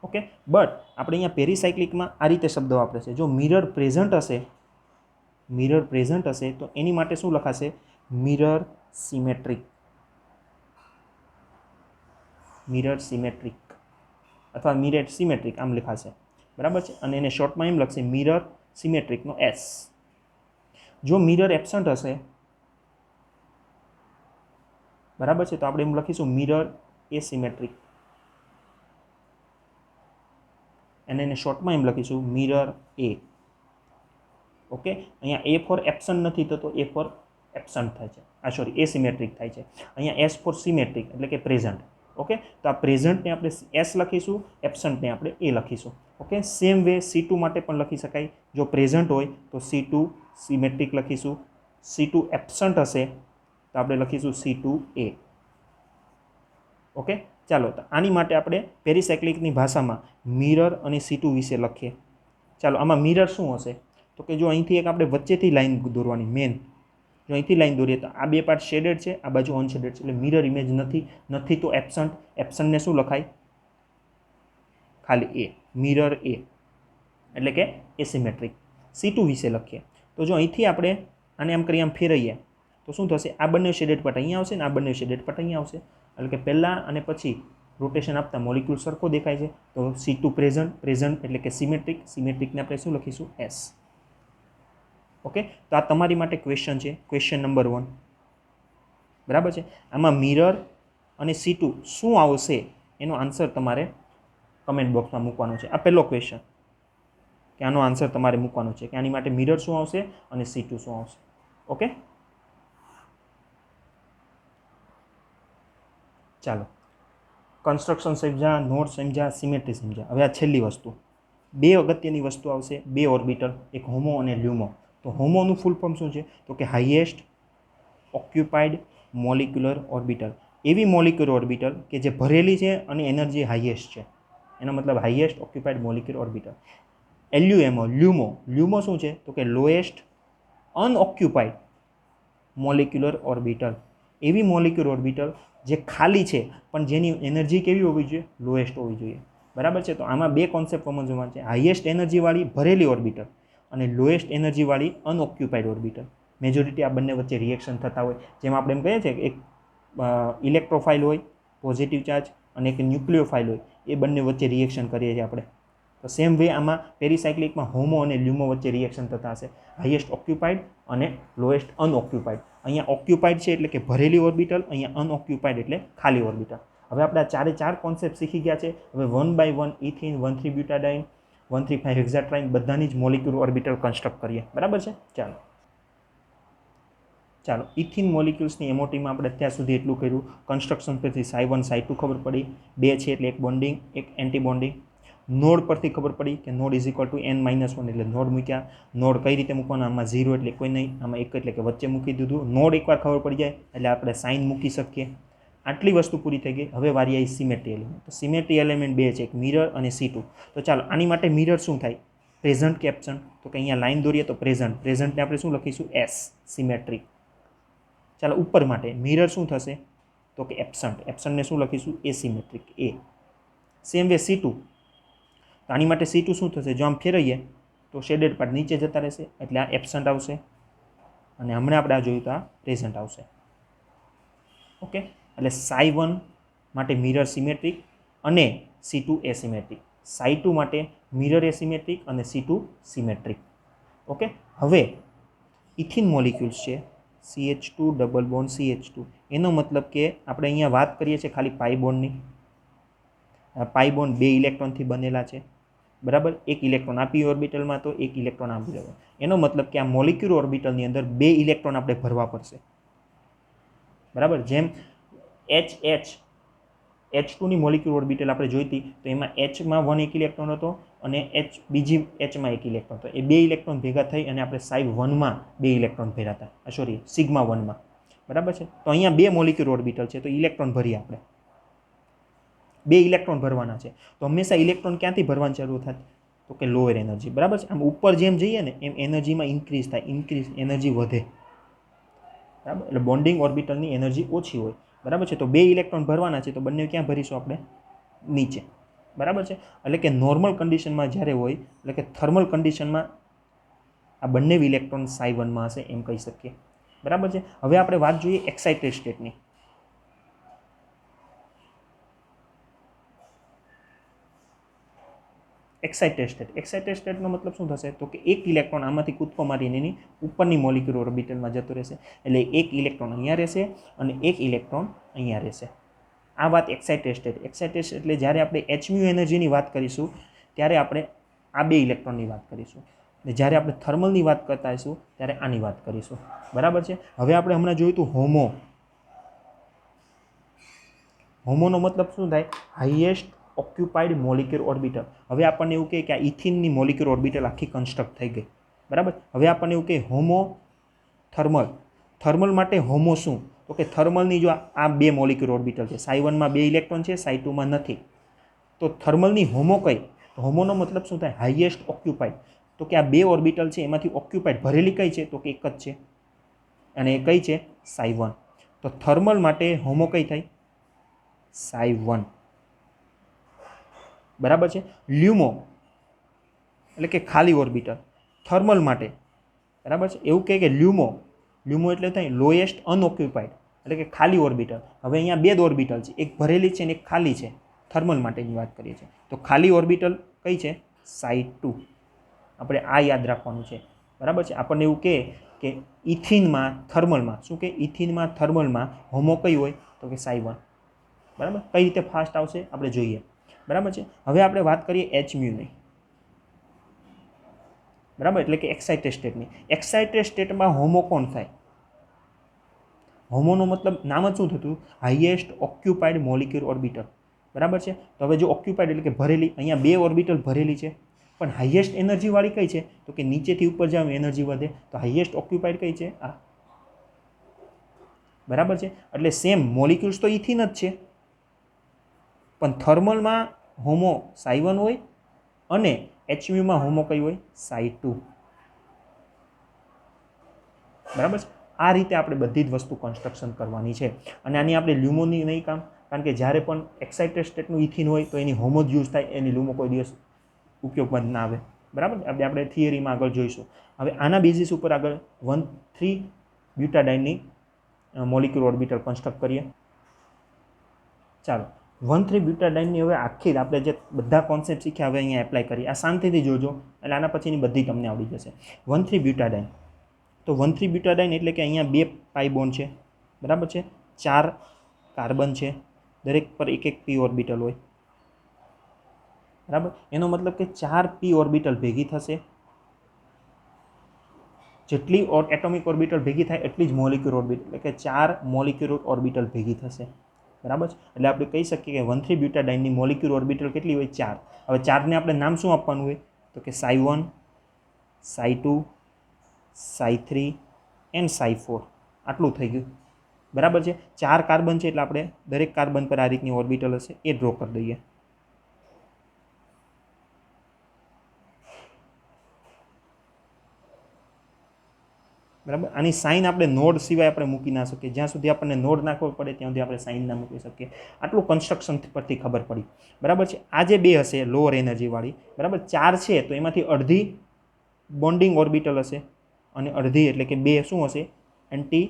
ઓકે. બટ આપણે અહીંયા પેરીસાયક્લિકમાં આ રીતે શબ્દ વાપરે છે. જો મિરર પ્રેઝન્ટ હશે તો એની માટે શું લખાશે? મિરર સિમેટ્રિક, મિરર સિમેટ્રિક અથવા મિરર સિમેટ્રિક આમ લખાશે, બરાબર છે. અને એને શોર્ટમાં એમ લખશે મિરર સિમેટ્રિકનો S. જો મિરર એબસન્ટ હશે, બરાબર છે, તો આપણે એમ લખીશું મિરર એસિમેટ્રિક, અને એને શોર્ટમાં એમ લખીશું મિરર એ. ઓકે, અહીંયા એ ફોર એબ્સન્ટ નથી થતો, એ ફોર એબ્સન્ટ થાય છે, સોરી એસિમેટ્રિક થાય છે. અહીંયા એસ ફોર સિમેટ્રિક એટલે કે પ્રેઝન્ટ. ઓકે, તો આ પ્રેઝન્ટને આપણે એસ લખીશું, એબ્સન્ટને આપણે એ લખીશું. ઓકે, સેમ વે C2 માટે પણ લખી શકાય. જો પ્રેઝન્ટ હોય તો C2 સિમેટ્રિક લખીશું, C2 એબ્સન્ટ હશે તો આપણે લખીશું C2A. ઓકે, ચાલો તો આની માટે આપણે પેરીસાયક્લિકની ભાષામાં મિરર અને C2 વિશે લખીએ. ચાલો, આમાં મિરર શું હશે તો કે જો અહીંથી એક આપણે વચ્ચેથી લાઈન દોરવાની મેન, જો અહીંથી લાઈન દોરીએ તો આ બે પાર્ટ શેડેડ છે, આ બાજુ અનશેડેડ છે, એટલે મિરર ઇમેજ નથી તો એબ્સન્ટ. એબ્સન્ટને શું લખાય? ખાલી એ, મિરર એ એટલે કે એસિમેટ્રિક. C2 વિશે લખીએ તો જો અહીંથી આપણે આને આમ કરી આમ ફેરવીએ તો શું થશે? આ બંને શેડેડ પાર્ટ અહીંયા આવશે ને આ બંને શેડેડ પાર્ટ અહીંયા આવશે, એટલે કે પહેલાં અને પછી રોટેશન આપતા મોલિક્યુલ સરખો દેખાય છે. તો C2 પ્રેઝન્ટ એટલે કે સિમેટ્રિક, સિમેટ્રિકને આપણે શું લખીશું? એસ. ઓકે, તો આ તમારી માટે ક્વેશ્ચન છે, ક્વેશ્ચન નંબર 1. બરાબર છે. આમાં મિરર અને C2 શું આવશે એનો આન્સર તમારે કમેન્ટ બોક્સમાં મૂકવાનો છે. આ પહેલો ક્વેશ્ચન કે આનો આન્સર તમારે મૂકવાનો છે કે આની માટે મિરર શું આવશે અને C2 શું આવશે. ઓકે, ચાલો, કન્સ્ટ્રક્શન સમજ્યા, નોડ સમજ્યા, સિમેટ્રી સમજ્યા. હવે આ છેલ્લી વસ્તુ, બે અગત્યની વસ્તુ આવશે, બે ઓર્બિટલ, એક હોમો અને લ્યુમો. તો હોમોનું ફૂલ ફોર્મ શું છે તો કે હાઈએસ્ટ ઓક્યુપાઈડ મોલિક્યુલર ઓર્બિટલ. એવી મોલિક્યુલર ઓર્બિટલ કે જે ભરેલી છે અને એનર્જી હાઈએસ્ટ છે, એનો મતલબ હાઈએસ્ટ ઓક્યુપાઈડ મોલિક્યુલર ઓર્બિટલ. લ્યુમો શું છે તો કે લોએસ્ટ અનઓક્યુપાઈડ મોલિક્યુલર ઓર્બિટલ. એવી મોલિક્યુલર ઓર્બિટલ જે ખાલી છે પણ જેની એનર્જી કેવી હોવી જોઈએ? લોએસ્ટ હોવી જોઈએ. બરાબર છે. તો આમાં બે કોન્સેપ્ટ સમજવાના છે, હાઈએસ્ટ એનર્જીવાળી ભરેલી ઓર્બિટલ અને લોએસ્ટ એનર્જીવાળી અનઓક્યુપાઈડ ઓર્બિટલ. મેજોરિટી આ બંને વચ્ચે રિએક્શન થતા હોય, જેમ આપણે એમ કહીએ છીએ કે એક ઇલેક્ટ્રોફાઇલ હોય પોઝિટિવ ચાર્જ અને એક ન્યુક્લિયોફાઇલ હોય, એ બંને વચ્ચે રિએક્શન કરીએ છીએ આપણે. તો સેમ વે આમાં પેરીસાયક્લિકમાં હોમો અને લ્યુમો વચ્ચે રિએક્શન થતા હશે, હાઈએસ્ટ ઓક્યુપાઈડ અને લોએસ્ટ અનઓક્યુપાઈડ. અહીંયા ઓક્યુપાઈડ છે એટલે કે ભરેલી ઓર્બિટલ, અહીંયા અનઓક્યુપાઈડ એટલે ખાલી ઓર્બિટલ. હવે આપણે આ ચારે ચાર કોન્સેપ્ટ શીખી ગયા છે. હવે 1 by 1 ઇથિન, 1,3 બ્યુટાડાઇન, 1,3,5 હેક્ઝાટ્રાઇન બધાની જ મોલિક્યુલર ઓર્બિટલ કન્સ્ટ્રક્ટ કરીએ. બરાબર છે. ચાલો, ઇથિન મોલિક્યુલ્સની એમઓટીમાં આપણે અત્યાર સુધી એટલું કર્યું. કન્સ્ટ્રક્શન પરથી Psi1 Psi2 ખબર પડી, બે છે એટલે એક બોન્ડિંગ એક એન્ટી બોન્ડિંગ. નોડ પરથી ખબર પડી કે node is equal to n-1 એટલે નોડ મૂક્યા. નોડ કઈ રીતે મૂકવાનો? આમાં 0 એટલે કોઈ નહીં, આમાં 1 એટલે કે વચ્ચે મૂકી દીધું. નોડ એકવાર ખબર પડી જાય એટલે આપણે સાઇન મૂકી શકીએ. આટલી વસ્તુ પૂરી થઈ ગઈ. હવે વારી આવી સિમેટ્રી એલિમેન્ટ. તો સિમેટ્રી એલિમેન્ટ બે છે, એક મિરર અને C2. તો ચાલો, આની માટે મિરર શું થાય? પ્રેઝન્ટ કે એબ્સન્ટ? તો કે અહીંયા લાઈન દોરીએ તો પ્રેઝન્ટ, પ્રેઝન્ટને આપણે શું લખીશું? S, symmetric. ચાલો, ઉપર માટે મિરર શું થશે તો કે એબ્સન્ટ, એબ્સન્ટને શું લખીશું? એસિમેટ્રિક, એ. સેમ વે C2, તો આની માટે C2 શું થશે? જો આમ ફેરવીએ તો શેડેડ પાર્ટ નીચે જતા રહેશે એટલે આ એબ્સન્ટ આવશે, અને હમણાં આપણે આ જોયું તો આ પ્રેઝન્ટ આવશે. ઓકે, એટલે Psi1 માટે મિરર સિમેટ્રિક અને C2 એસિમેટ્રિક, Psi2 માટે મિરર એસિમેટ્રિક અને C2 સિમેટ્રિક. ઓકે, હવે ઇથિન મોલિક્યુલ્સ છે CH2 ડબલ બોન્ડ CH2, એનો મતલબ કે આપણે અહીંયા વાત કરીએ છીએ ખાલી પાઈ બોન્ડની. પાઈ બોન્ડ બે ઇલેક્ટ્રોનથી બનેલા છે. બરાબર, એક ઇલેક્ટ્રોન આપી ઓર્બિટલમાં તો એક ઇલેક્ટ્રોન આપી રહ્યો. એનો મતલબ કે આ મોલિક્યુલર ઓર્બિટલની અંદર બે ઇલેક્ટ્રોન આપણે ભરવા પડશે. બરાબર, જેમ H2ની મોલિક્યુલર ઓર્બિટલ આપણે જોઈતી તો એમાં Hમાં 1 એક ઇલેક્ટ્રોન હતો અને બીજી Hમાં એક ઇલેક્ટ્રોન હતો. એ બે ઇલેક્ટ્રોન ભેગા થઈ અને આપણે Psi1માં બે ઇલેક્ટ્રોન ભર્યા હતા, સોરી સિગ્મા 1માં. બરાબર છે. તો અહીંયા બે મોલિક્યુલર ઓર્બિટલ છે તો ઇલેક્ટ્રોન ભરીએ આપણે, બે ઇલેક્ટ્રોન ભરવાના છે. તો હંમેશા ઇલેક્ટ્રોન ક્યાંથી ભરવાની જરૂર થાય તો કે લોઅર એનર્જી. બરાબર છે. આમ ઉપર જેમ જઈએ ને એમ એનર્જીમાં ઇન્ક્રીઝ થાય, એનર્જી વધે. બરાબર, એટલે બોન્ડિંગ ઓર્બિટલની એનર્જી ઓછી હોય. બરાબર છે. તો બે ઇલેક્ટ્રોન ભરવાના છે તો બંને ક્યાં ભરીશું આપણે? નીચે. બરાબર છે. એટલે કે નોર્મલ કન્ડિશનમાં જ્યારે હોય એટલે કે થર્મલ કન્ડિશનમાં આ બંને ઇલેક્ટ્રોન Psi1માં હશે એમ કહી શકીએ. બરાબર છે. હવે આપણે વાત જોઈએ એક્સાઇટેડ સ્ટેટની. એક્સાઇટેડ સ્ટેટનો મતલબ શું થશે તો કે એક ઇલેક્ટ્રોન આમાંથી કૂદકો મારીને એની ઉપરની મોલિક્યુલર ઓર્બિટલમાં જતો રહેશે. એટલે એક ઇલેક્ટ્રોન અહીંયા રહેશે અને એક ઇલેક્ટ્રોન અહીંયા રહેશે. આ વાત એક્સાઇટેડ સ્ટેટ એટલે જ્યારે આપણે hν એનર્જીની વાત કરીશું ત્યારે આપણે આ બે ઇલેક્ટ્રોનની વાત કરીશું, અને જ્યારે આપણે થર્મલની વાત કરતા હોઈશું ત્યારે આની વાત કરીશું, બરાબર છે. હવે આપણે હમણાં જોયું હતું હોમોનો મતલબ શું થાય? Highest occupied molecular orbital. હવે આપણને એવું કહે કે આ ઇથિનની મોલિક્યુલર ઓર્બિટલ આખી કન્સ્ટ્રક્ટ થઈ ગઈ, બરાબર. હવે આપણને એવું કહે હોમો થર્મલ માટે હોમો શું? તો કે થર્મલની જો આ બે મોલિક્યુલર ઓર્બિટલ છે, સાઈ 1માં 2 ઇલેક્ટ્રોન છે, સાઈ 2માં નથી, તો થર્મલની હોમો કઈ? હોમોનો મતલબ શું થાય? Highest occupied. તો કે આ બે ઓર્બિટલ છે એમાંથી ઓક્યુપાઈડ ભરેલી કઈ છે? તો કે એક જ છે, અને એ કઈ છે? સાઈ 1. તો થર્મલ માટે હોમો કઈ થાય? સાઈ 1, બરાબર છે. લ્યુમો એટલે કે ખાલી ઓર્બિટલ થર્મલ માટે, બરાબર છે. એવું કહે કે લ્યુમો એટલે થાય લોએસ્ટ અનઓક્યુપાઈડ, એટલે કે ખાલી ઓર્બિટલ. હવે અહીંયા બે જ ઓર્બિટલ છે, એક ભરેલી છે અને એક ખાલી છે. થર્મલ માટેની વાત કરીએ છીએ તો ખાલી ઓર્બિટલ કઈ છે? સાઈ 2. આપણે આ યાદ રાખવાનું છે, બરાબર છે. આપણને એવું કહે કે ઇથિનમાં થર્મલમાં, શું કે ઇથિનમાં થર્મલમાં હોમો કઈ હોય? તો કે સાઈ 1, બરાબર. કઈ રીતે ફાસ્ટ આવશે આપણે જોઈએ, બરાબર છે. હવે આપણે વાત કરીએ એચમ્યુની, બરાબર, એટલે કે એક્સાઇટેડ સ્ટેટની. એક્સાઇટેડ સ્ટેટમાં હોમો કોણ થાય? હોમોનો મતલબ નામ જ શું થતું? હાઈએસ્ટ ઓક્યુપાઈડ મોલિક્યુલર ઓર્બિટલ, બરાબર છે. તો હવે જો ઓક્યુપાઈડ એટલે કે ભરેલી, અહીંયા બે ઓર્બિટલ ભરેલી છે, પણ હાઈએસ્ટ એનર્જી વાળી કઈ છે? તો કે નીચેથી ઉપર જાવ એનર્જી વધે, તો હાઈએસ્ટ ઓક્યુપાઈડ કઈ છે? આ, બરાબર છે. એટલે સેમ મોલિક્યુલ્સ તો ઇથિન જ છે, પણ થર્મલમાં હોમો સાઈ 1 હોય અને એચમ્યુમાં હોમો કઈ હોય? સાઈ 2, બરાબર છે. આ રીતે આપણે બધી જ વસ્તુ કન્સ્ટ્રક્શન કરવાની છે, અને આની આપણે લ્યુમોની નહીં કામ, કારણ કે જ્યારે પણ એક્સાઇટેડ સ્ટેટનું ઇથિન હોય તો એની હોમો જ યુઝ થાય, એની લ્યુમો કોઈ દિવસ ઉપયોગમાં ના આવે, બરાબર. આપણે થિયરીમાં આગળ જોઈશું. હવે આના બેઝિસ ઉપર આગળ 1,3 બ્યુટાડાઇનની મોલિક્યુલર ઓર્બિટલ કન્સ્ટ્રક્ટ કરીએ. ચાલો 1,3 બ્યુટાડાઇનની હવે આખી આપણે જે બધા કોન્સેપ્ટ શીખ્યા હવે અહીંયા એપ્લાય કરીએ. આ શાંતિથી જોજો, એટલે આના પછીની બધી તમને આવડી જશે. 1,3 બ્યુટાડાઇન, તો 1,3 બ્યુટાડાઇન એટલે કે અહીંયા 2 પાઈ બોન્ડ છે, બરાબર છે. 4 કાર્બન છે, દરેક પર એક એક પી ઓર્બિટલ હોય, બરાબર. એનો મતલબ કે 4 પી ઓર્બિટલ ભેગી થશે. જેટલી એટોમિક ઓર્બિટલ ભેગી થાય એટલી જ મોલિક્યુલર ઓર્બિટલ, એટલે કે 4 મોલિક્યુલર ઓર્બિટલ ભેગી થશે, બરાબર છે. એટલે આપણે કહી શકીએ કે 1,3 બ્યુટાડાઇનની મોલિક્યુલર ઓર્બિટલ કેટલી હોય? 4. હવે 4ને આપણે નામ શું આપવાનું હોય? તો કે સાઈ 1, સાઈ 2, સાઈ 3 એન્ડ સાઈ 4. આટલું થઈ ગયું, બરાબર છે. 4 કાર્બન છે એટલે આપણે દરેક કાર્બન પર આ રીતની ઓર્બિટલ હશે એ ડ્રો કરી દઈએ, બરાબર. આની સાઇન આપણે નોડ સિવાય આપણે મૂકી ના શકીએ, જ્યાં સુધી આપણને નોડ નાખવો પડે ત્યાં સુધી આપણે સાઇન ના મૂકી શકીએ. આટલું કન્સ્ટ્રક્શન પરથી ખબર પડી, બરાબર છે. આ જે બે હશે લોઅર એનર્જીવાળી, બરાબર, 4 છે તો એમાંથી અડધી બોન્ડિંગ ઓર્બિટલ હશે અને અડધી એટલે કે 2 શું હશે? એન્ટી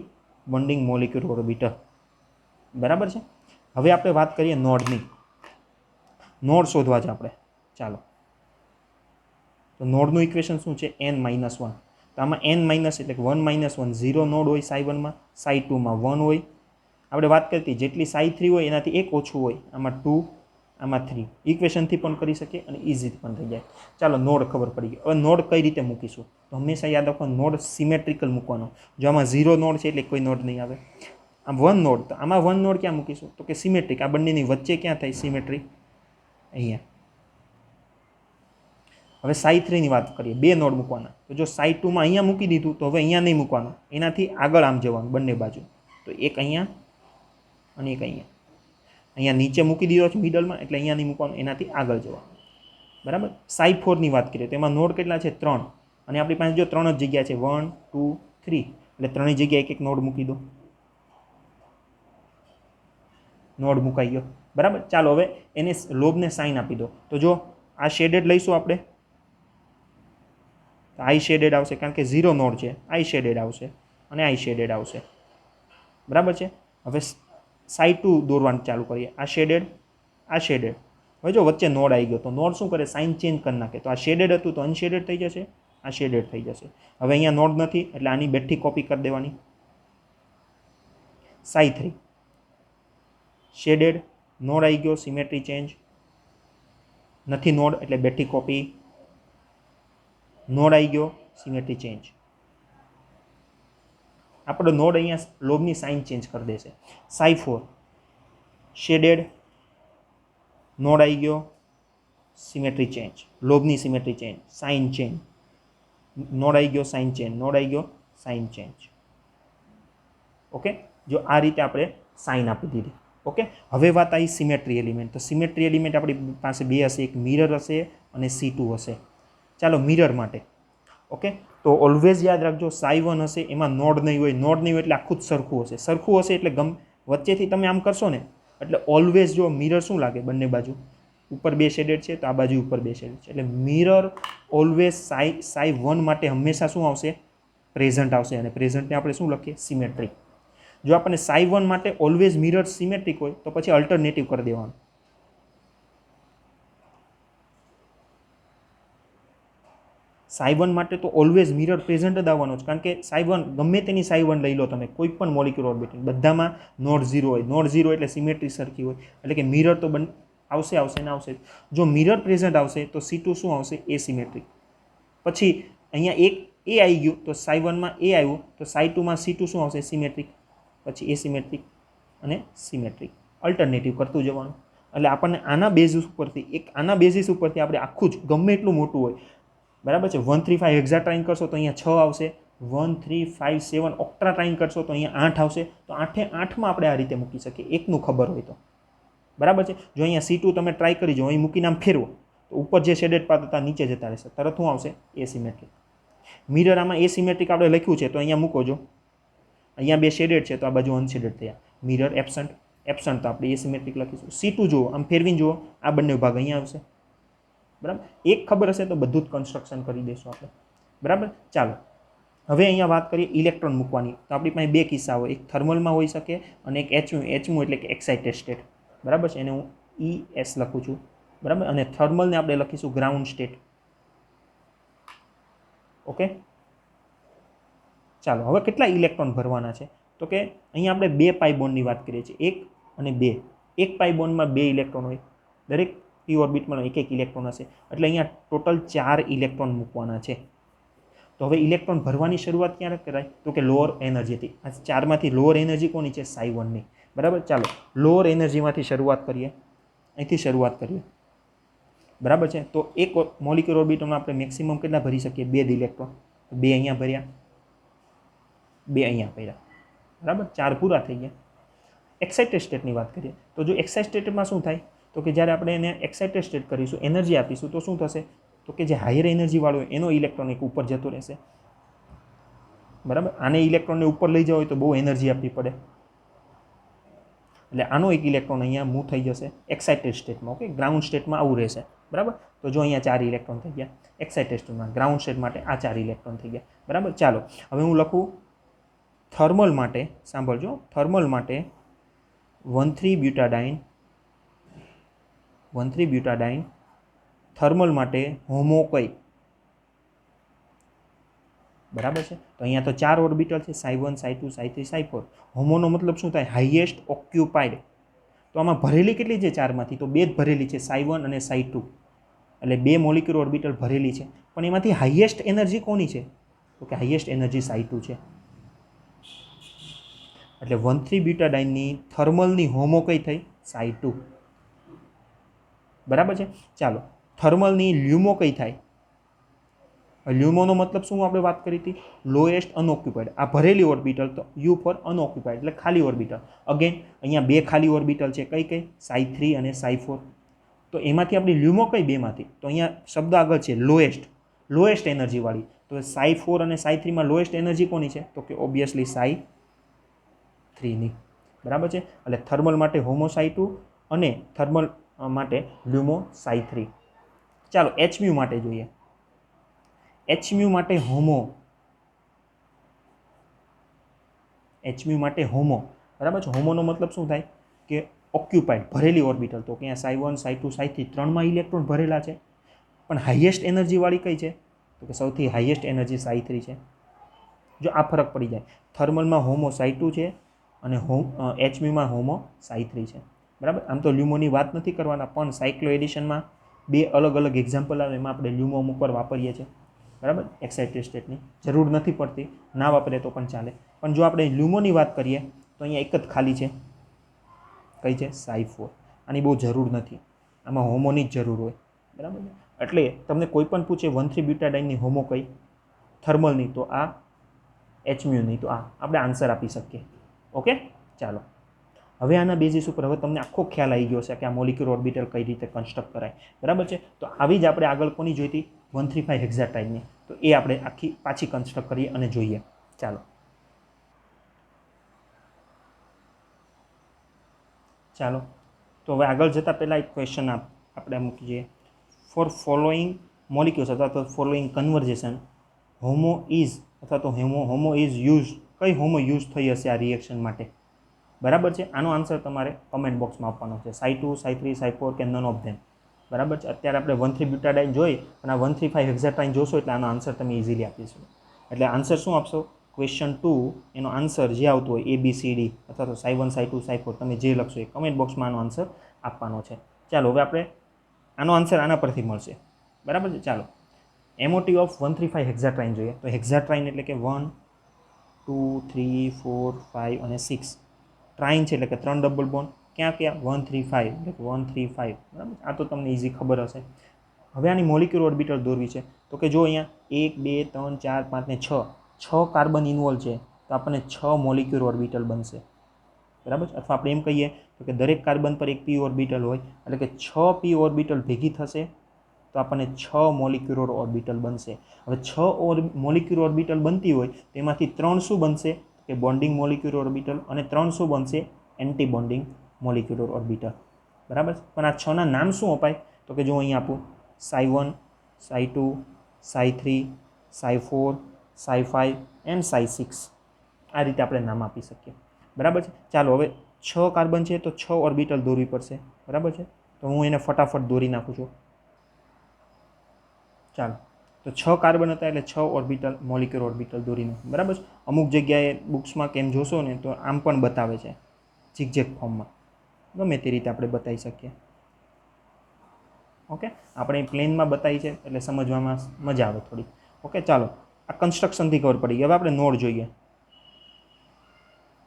બોન્ડિંગ મોલિક્યુલર ઓર્બિટલ, બરાબર છે. હવે આપણે વાત કરીએ નોડની. નોડ શોધવા છે આપણે, ચાલો. તો નોડનું ઇક્વેશન શું છે? n-1. તો આમાં n- એટલે કે 1 - 1 0 નોડ હોય સાઈ 1માં, સાઈ 2માં 1 હોય. આપણે વાત કરતી જેટલી સાઈ 3 હોય એનાથી એક ઓછું હોય, આમાં 2, આમાં 3. ઇક્વેશનથી પણ કરી શકીએ અને ઇઝીથી પણ થઈ જાય. ચાલો નોડ ખબર પડી ગઈ. હવે નોડ કઈ રીતે મૂકીશું? તો હંમેશા યાદ રાખો નોડ સિમેટ્રિકલ મૂકવાનો. જો આમાં 0 નોડ છે એટલે કોઈ નોડ નહીં આવે. આમ 1 નોડ, તો આમાં 1 નોડ ક્યાં મૂકીશું? તો કે સિમેટ્રિક, આ બંનેની વચ્ચે ક્યાં થાય સિમેટ્રી? અહીંયા. હવે સાઈ 3ની વાત કરીએ, 2 નોડ મૂકવાના. તો જો સાઈ 2માં અહીંયા મૂકી દીધું તો હવે અહીંયા નહીં મૂકવાનું, એનાથી આગળ આમ જવાનું બંને બાજુ. તો એક અહીંયા અને એક અહીંયા. અહીંયા નીચે મૂકી દીધો છે મિડલમાં, એટલે અહીંયા નહીં મૂકવાનું, એનાથી આગળ જવાનું, બરાબર. સાઈ 4ની વાત કરીએ તો એમાં નોડ કેટલા છે? 3, અને આપણી પાસે જો 3 જ જગ્યા છે, 1 2 3, એટલે 3ની જગ્યાએ એક એક નોડ મૂકી દો. નોડ મુકાઈ ગયો, બરાબર. ચાલો હવે એને લોબને સાઇન આપી દો. તો જો આ શેડેડ લઈશું આપણે, તો આઈ શેડેડ આવશે, કારણ કે 0 નોડ છે. આઈ શેડેડ આવશે અને આઈ શેડેડ આવશે, બરાબર છે. હવે સાઈ 2 દોરવાનું ચાલુ કરીએ. આ શેડેડ, આ શેડેડ. હવે જો વચ્ચે નોડ આવી ગયો તો નોડ શું કરે? સાઇન ચેન્જ કરી નાખે. તો આ શેડેડ હતું તો અનશેડેડ થઈ જશે, આ શેડેડ થઈ જશે. હવે અહીંયા નોડ નથી એટલે આની બેઠી કોપી કરી દેવાની. સાઈ 3 શેડેડ, નોડ આવી ગયો, સિમેટ્રી ચેન્જ, નથી નોડ એટલે બેઠી કોપી, નોડ આવી ગયો સિમેટ્રી ચેન્જ. આપણો નોડ અહીંયા લોબની સાઇન ચેન્જ કરી દેશે. સાઈ4 શેડેડ, નોડ આવી ગયો સિમેટ્રી ચેન્જ, લોબની symmetry change, sign change, node આવી ગયો સાઇન ચેન્જ, નોડ આવી ગયો સાઇન ચેન્જ. ઓકે, જો આ રીતે આપણે સાઇન આપી દીધી. ઓકે, હવે વાત આવી સિમેટ્રી એલિમેન્ટ. તો સિમેટ્રી એલિમેન્ટ આપણી પાસે બે હશે, એક મિરર હશે અને C2 હશે. ચાલો મિરર માટે. ઓકે, તો ઓલવેઝ યાદ રાખજો સાઈ1 હશે એમાં નોડ નહીં હોય. નોડ નહીં હોય એટલે આખું જ સરખું હશે. સરખું હશે એટલે વચ્ચેથી તમે આમ કરશો ને એટલે ઓલવેઝ જો મિરર શું લાગે, બંને બાજુ ઉપર બે શેડેડ છે તો આ બાજુ ઉપર બે શેડેડ છે એટલે મિરર ઓલવેઝ સાઈ1 માટે હંમેશા શું આવશે, પ્રેઝન્ટ આવશે. અને પ્રેઝન્ટને આપણે શું લખીએ, સિમેટ્રિક. જો આપણને સાઈ1 માટે ઓલવેઝ મિરર સિમેટ્રિક હોય તો પછી અલ્ટરનેટિવ કરી દેવાનું. સાઈ1 માટે તો ઓલવેઝ મિરર પ્રેઝન્ટ જ આવવાનો છે, કારણ કે સાઈ1 ગમે તેની સાઈ1 લઈ લો તમે, કોઈ પણ મોલિક્યુલર ઓર્બિટલ બધામાં નોડ 0 હોય. નોડ 0 એટલે સિમેટ્રી સરખી હોય, એટલે કે મિરર તો આવશે ને આવશે. જો મિરર પ્રેઝન્ટ આવશે તો C2 શું આવશે, એ સિમેટ્રિક. પછી અહીંયા એક એ આવી ગયું તો સાઈ1માં એ આવ્યું તો સાઈ2માં C2 શું આવશે, સિમેટ્રિક. પછી એ સિમેટ્રિક અને સિમેટ્રિક અલ્ટરનેટિવ કરતું જવાનું. એટલે આપણને આના બેઝિસ ઉપરથી આપણે આખું જ ગમે એટલું મોટું હોય, બરાબર છે, 1 3 5 હેક્ઝા ટ્રાઇન કરશો તો અહીંયા 6 આવશે, 1 3 5 7 ઓક્ટ્રા ટ્રાઇન કરશો તો અહીંયા 8 આવશે. તો 8 8માં આપણે આ રીતે મૂકી શકીએ, એકનું ખબર હોય તો. બરાબર છે. જો અહીંયા C2 તમે ટ્રાય કરી જો, અહીં મૂકીને આમ ફેરવો તો ઉપર જે શેડેડ પાર્ટ હતા નીચે જતા રહેશે, તરત શું આવશે, એસિમેટ્રિક. મિરર આમાં એસિમેટ્રિક આપણે લખ્યું છે તો અહીંયા મૂકો. જો અહીંયા બે શેડેડ છે તો આ બાજુ અનશેડેડ થયા. મિરર એબસન્ટ તો આપણે એસિમેટ્રિક લખીશું. C2 જુઓ, આમ ફેરવીને જુઓ, આ બંને ભાગ અહીંયા આવશે. બરાબર, એક ખબર હશે તો બધું જ કન્સ્ટ્રક્શન કરી દઈશું આપણે. બરાબર, ચાલો હવે અહીંયા વાત કરીએ ઇલેક્ટ્રોન મૂકવાની. તો આપણી પાસે બે કિસ્સા હોય, એક થર્મલમાં હોઈ શકે અને એક એચમ્યુ એટલે કે એક્સાઇટેડ સ્ટેટ. બરાબર છે, એને હું ES લખું છું. બરાબર, અને થર્મલને આપણે લખીશું ગ્રાઉન્ડ સ્ટેટ. ઓકે, ચાલો હવે કેટલા ઇલેક્ટ્રોન ભરવાના છે, તો કે અહીંયા આપણે 2 પાઈ બોન્ડની વાત કરીએ છીએ, 1 અને 2. 1 પાઈ બોન્ડમાં 2 ઇલેક્ટ્રોન હોય, દરેક p ઓર્બિટમાં એક એક ઇલેક્ટ્રોન હશે, એટલે અહીંયા ટોટલ 4 ઇલેક્ટ્રોન મૂકવાના છે. તો હવે ઇલેક્ટ્રોન ભરવાની શરૂઆત ક્યારે કરાય, તો કે લોઅર એનર્જીથી. આ 4માંથી લોઅર એનર્જી કોની છે, સાઈ1ની. બરાબર, ચાલો લોઅર એનર્જીમાંથી શરૂઆત કરીએ, અહીંથી શરૂઆત કરીએ. બરાબર છે, તો એક મોલિક્યુલર ઓર્બિટલમાં આપણે મેક્સિમમ કેટલા ભરી શકીએ, 2 ઇલેક્ટ્રોન. 2 અહીંયા ભર્યા, 2 અહીંયા ભર્યા. બરાબર, 4 પૂરા થઈ ગયા. એક્સાઇટેડ સ્ટેટની વાત કરીએ તો જો એક્સાઇટેડ સ્ટેટમાં શું થાય, તો કે જ્યારે આપણે એને એક્સાઇટેડ સ્ટેટ કરીશું, એનર્જી આપીશું તો શું થશે, તો કે જે હાયર એનર્જીવાળો હોય એનો ઇલેક્ટ્રોન એક ઉપર જતો રહેશે. બરાબર, આને ઇલેક્ટ્રોનને ઉપર લઈ જવો હોય તો બહુ એનર્જી આપવી પડે, એટલે આનો એક ઇલેક્ટ્રોન અહીંયા મૂવ થઈ જશે એક્સાઇટેડ સ્ટેટમાં. ઓકે, ગ્રાઉન્ડ સ્ટેટમાં આવું રહેશે. બરાબર, તો જો અહીંયા 4 ઇલેક્ટ્રોન થઈ ગયા એક્સાઇટેડ સ્ટેટમાં. ગ્રાઉન્ડ સ્ટેટ માટે આ 4 ઇલેક્ટ્રોન થઈ ગયા. બરાબર, ચાલો હવે હું લખું થર્મલ માટે. સાંભળજો, થર્મલ માટે 1,3 બ્યુટાડાઇન. થર્મલ માટે હોમો કઈ, બરાબર છે. તો અહીંયા તો 4 ઓર્બિટલ છે, સાઈ1 સાઈ2 સાઈ3 સાઈ4. હોમોનો મતલબ શું થાય, હાઈએસ્ટ ઓક્યુપાઈડ. તો આમાં ભરેલી કેટલી છે 4માંથી, તો 2 જ ભરેલી છે, સાઈ1 અને સાઈ2. એટલે 2 મોલિક્યુલર ઓર્બિટલ ભરેલી છે, પણ એમાંથી હાઈએસ્ટ એનર્જી કોની છે, તો કે હાઈએસ્ટ એનર્જી સાઈ2 છે. એટલે 1,3 બ્યુટાડાઇનની થર્મલની હોમો કઈ થઈ, સાઈ2. બરાબર છે, ચાલો થર્મલની લ્યુમો કઈ થાય, લ્યુમોનો મતલબ શું આપણે વાત કરી હતી, લોએસ્ટ અનઓક્યુપાઈડ. આ ભરેલી ઓર્બિટલ તો યુ ફોર અનઓક્યુપાઈડ એટલે ખાલી ઓર્બિટલ. અગેન અહીંયા 2 ખાલી ઓર્બિટલ છે, કઈ કઈ, સાઈ3 અને સાઈ4. તો એમાંથી આપણી લ્યુમો કઈ 2માંથી, તો અહીંયા શબ્દ આગળ છે લોએસ્ટ એનર્જીવાળી. તો સાઈ4 અને સાઈ3માં લોએસ્ટ એનર્જી કોની છે, તો કે ઓબ્વિયસલી સાઈ3ની. બરાબર છે, એટલે થર્મલ માટે હોમો સાઈ2 અને થર્મલ માટે લ્યુમો સાઈ3. ચાલો એચમ્યુ માટે જોઈએ. એચમ્યુ માટે હોમો. બરાબર છે, હોમોનો મતલબ શું થાય કે ઓક્યુપાઈડ, ભરેલી ઓર્બિટલ. તો કે અહીંયા સાઈ1 સાઈ2 સાઈ3 3માં ઇલેક્ટ્રોન ભરેલા છે, પણ હાઈએસ્ટ એનર્જીવાળી કઈ છે, તો કે સૌથી હાઈએસ્ટ એનર્જી સાઈ3 છે. જો આ ફરક પડી જાય, થર્મલમાં હોમો સાઈ2 છે અને એચમ્યુમાં હોમો સાઈ3 છે. બરાબર, આમ તો લ્યુમોની વાત નથી કરવાના, પણ સાયક્લો એડિશનમાં બે અલગ અલગ એક્ઝામ્પલ આવે એમાં આપણે લ્યુમો અમુક વાર વાપરીએ છીએ, બરાબર. એક્સાઇટેડ સ્ટેટની જરૂર નથી પડતી, ના વાપરે તો પણ ચાલે. પણ જો આપણે લ્યુમોની વાત કરીએ તો અહીંયા એક જ ખાલી છે, કઈ છે? સાઈ4. આની બહુ જરૂર નથી, આમાં હોમોની જ જરૂર હોય, બરાબર. એટલે તમને કોઈ પણ પૂછે 1,3-બ્યુટાડાઇનની હોમો કઈ, થર્મલની તો આ, એચમ્યુની તો આ, આપણે આન્સર આપી શકીએ. ઓકે, ચાલો. હવે આના બેઝિસ ઉપર હવે તમને આખો ખ્યાલ આવી ગયો છે કે આ મોલિક્યુલર ઓર્બિટલ કઈ રીતે કન્સ્ટ્રક્ટ કરાય, બરાબર છે. તો આવી જ આપણે આગળ કોની જોઈતી? 135 હેક્સાટાઇનની. તો એ આપણે આખી પાછી કન્સ્ટ્રક્ટ કરીએ અને જોઈએ. ચાલો ચાલો તો હવે આગળ જતાં પહેલાં એક ક્વેશ્ચન આપણે મૂકીએ. ફોર ફોલોઈંગ મોલિક્યુલ્સ અથવા તો ફોલોઈંગ કન્વર્ઝેશન હોમો ઇઝ અથવા તો હોમો ઇઝ યુઝ, કઈ હોમો યુઝ થઈ હશે આ રિએક્શન માટે, બરાબર છે. આનો આન્સર તમારે કમેન્ટ બોક્સમાં આપવાનો છે. સાઈ2, સાઈ3, સાઈ4 કે નન ઓફ ધેમ, બરાબર છે. અત્યારે આપણે 1,3-બ્યુટાડાઇન જોઈ અને આ 135 હેક્સાટાઇન જોશો એટલે આનો આન્સર તમે ઇઝીલી આપીશું. એટલે આન્સર શું આપશો? ક્વેશ્ચન 2 એનો આન્સર જે આવતો હોય ABCD અથવા તો સાઈ1, સાઈ2, સાઈ4 તમે જે લખશો એ કમેન્ટ બોક્સમાં આનો આન્સર આપવાનો છે. ચાલો હવે આપણે આનો આન્સર આના પરથી મળશે, બરાબર છે. ચાલો એમઓટી ઓફ 135 હેક્સાટ્રાઇન જોઈએ. તો હેક્સાટ્રાઇન એટલે કે 1, 2, 3, 4, 5 અને 6. ટ્રાઇન છે એટલે કે 3 ડબલ બોન્ડ. ક્યાં ક્યાં? 135 એટલે કે 135, બરાબર. આ તો તમને ઇઝી ખબર હશે. હવે આની મોલિક્યુલર ઓર્બિટલ દોરવી છે તો કે જો અહીંયા 1, 2, 3, 4, 5 ને 6 કાર્બન ઇન્વોલ્વ છે તો આપણને 6 મોલિક્યુલર ઓર્બિટલ બનશે, બરાબર. અથવા આપણે એમ કહીએ તો કે દરેક કાર્બન પર એક p ઓર્બિટલ હોય એટલે કે 6 p ઓર્બિટલ ભેગી થશે તો આપણને 6 મોલિક્યુલર ઓર્બિટલ બનશે. હવે 6 મોલિક્યુલર ઓર્બિટલ બનતી હોય તેમાંથી 3 શું બનશે? કે બોન્ડિંગ મોલિક્યુલર ઓર્બિટલ, અને 3 શું બનશે? એન્ટી બોન્ડિંગ મોલિક્યુલર ઓર્બિટલ, બરાબર. પણ આ 6 ના નામ શું અપાય? તો કે જો અહીં આપું સાઈ1, સાઈ2, સાઈ3, સાઈ4, સાઈ5 એન્ડ સાઈ6. આ રીતે આપણે નામ આપી શકીએ, બરાબર છે. ચાલો હવે 6 કાર્બન છે તો 6 ઓર્બિટલ દોરવી પડશે, બરાબર છે. તો હું એને ફટાફટ દોરી નાખું છું. ચાલો તો 6 કાર્બન હતા એટલે 6 ઓર્બિટલ મોલિક્યુલર ઓર્બિટલ દોરી નાખું, બરાબર છે. અમુક જગ્યાએ બુક્સમાં કેમ જોશો ને તો આમ પણ બતાવે છે ઝિગઝેગ ફોર્મમાં, ગમે તે રીતે આપણે બતાવી શકીએ. ઓકે, આપણે પ્લેનમાં બતાવી છે એટલે સમજવામાં મજા આવે થોડી. ઓકે, ચાલો આ કન્સ્ટ્રક્શનથી ખબર પડી ગઈ. હવે આપણે નોડ જોઈએ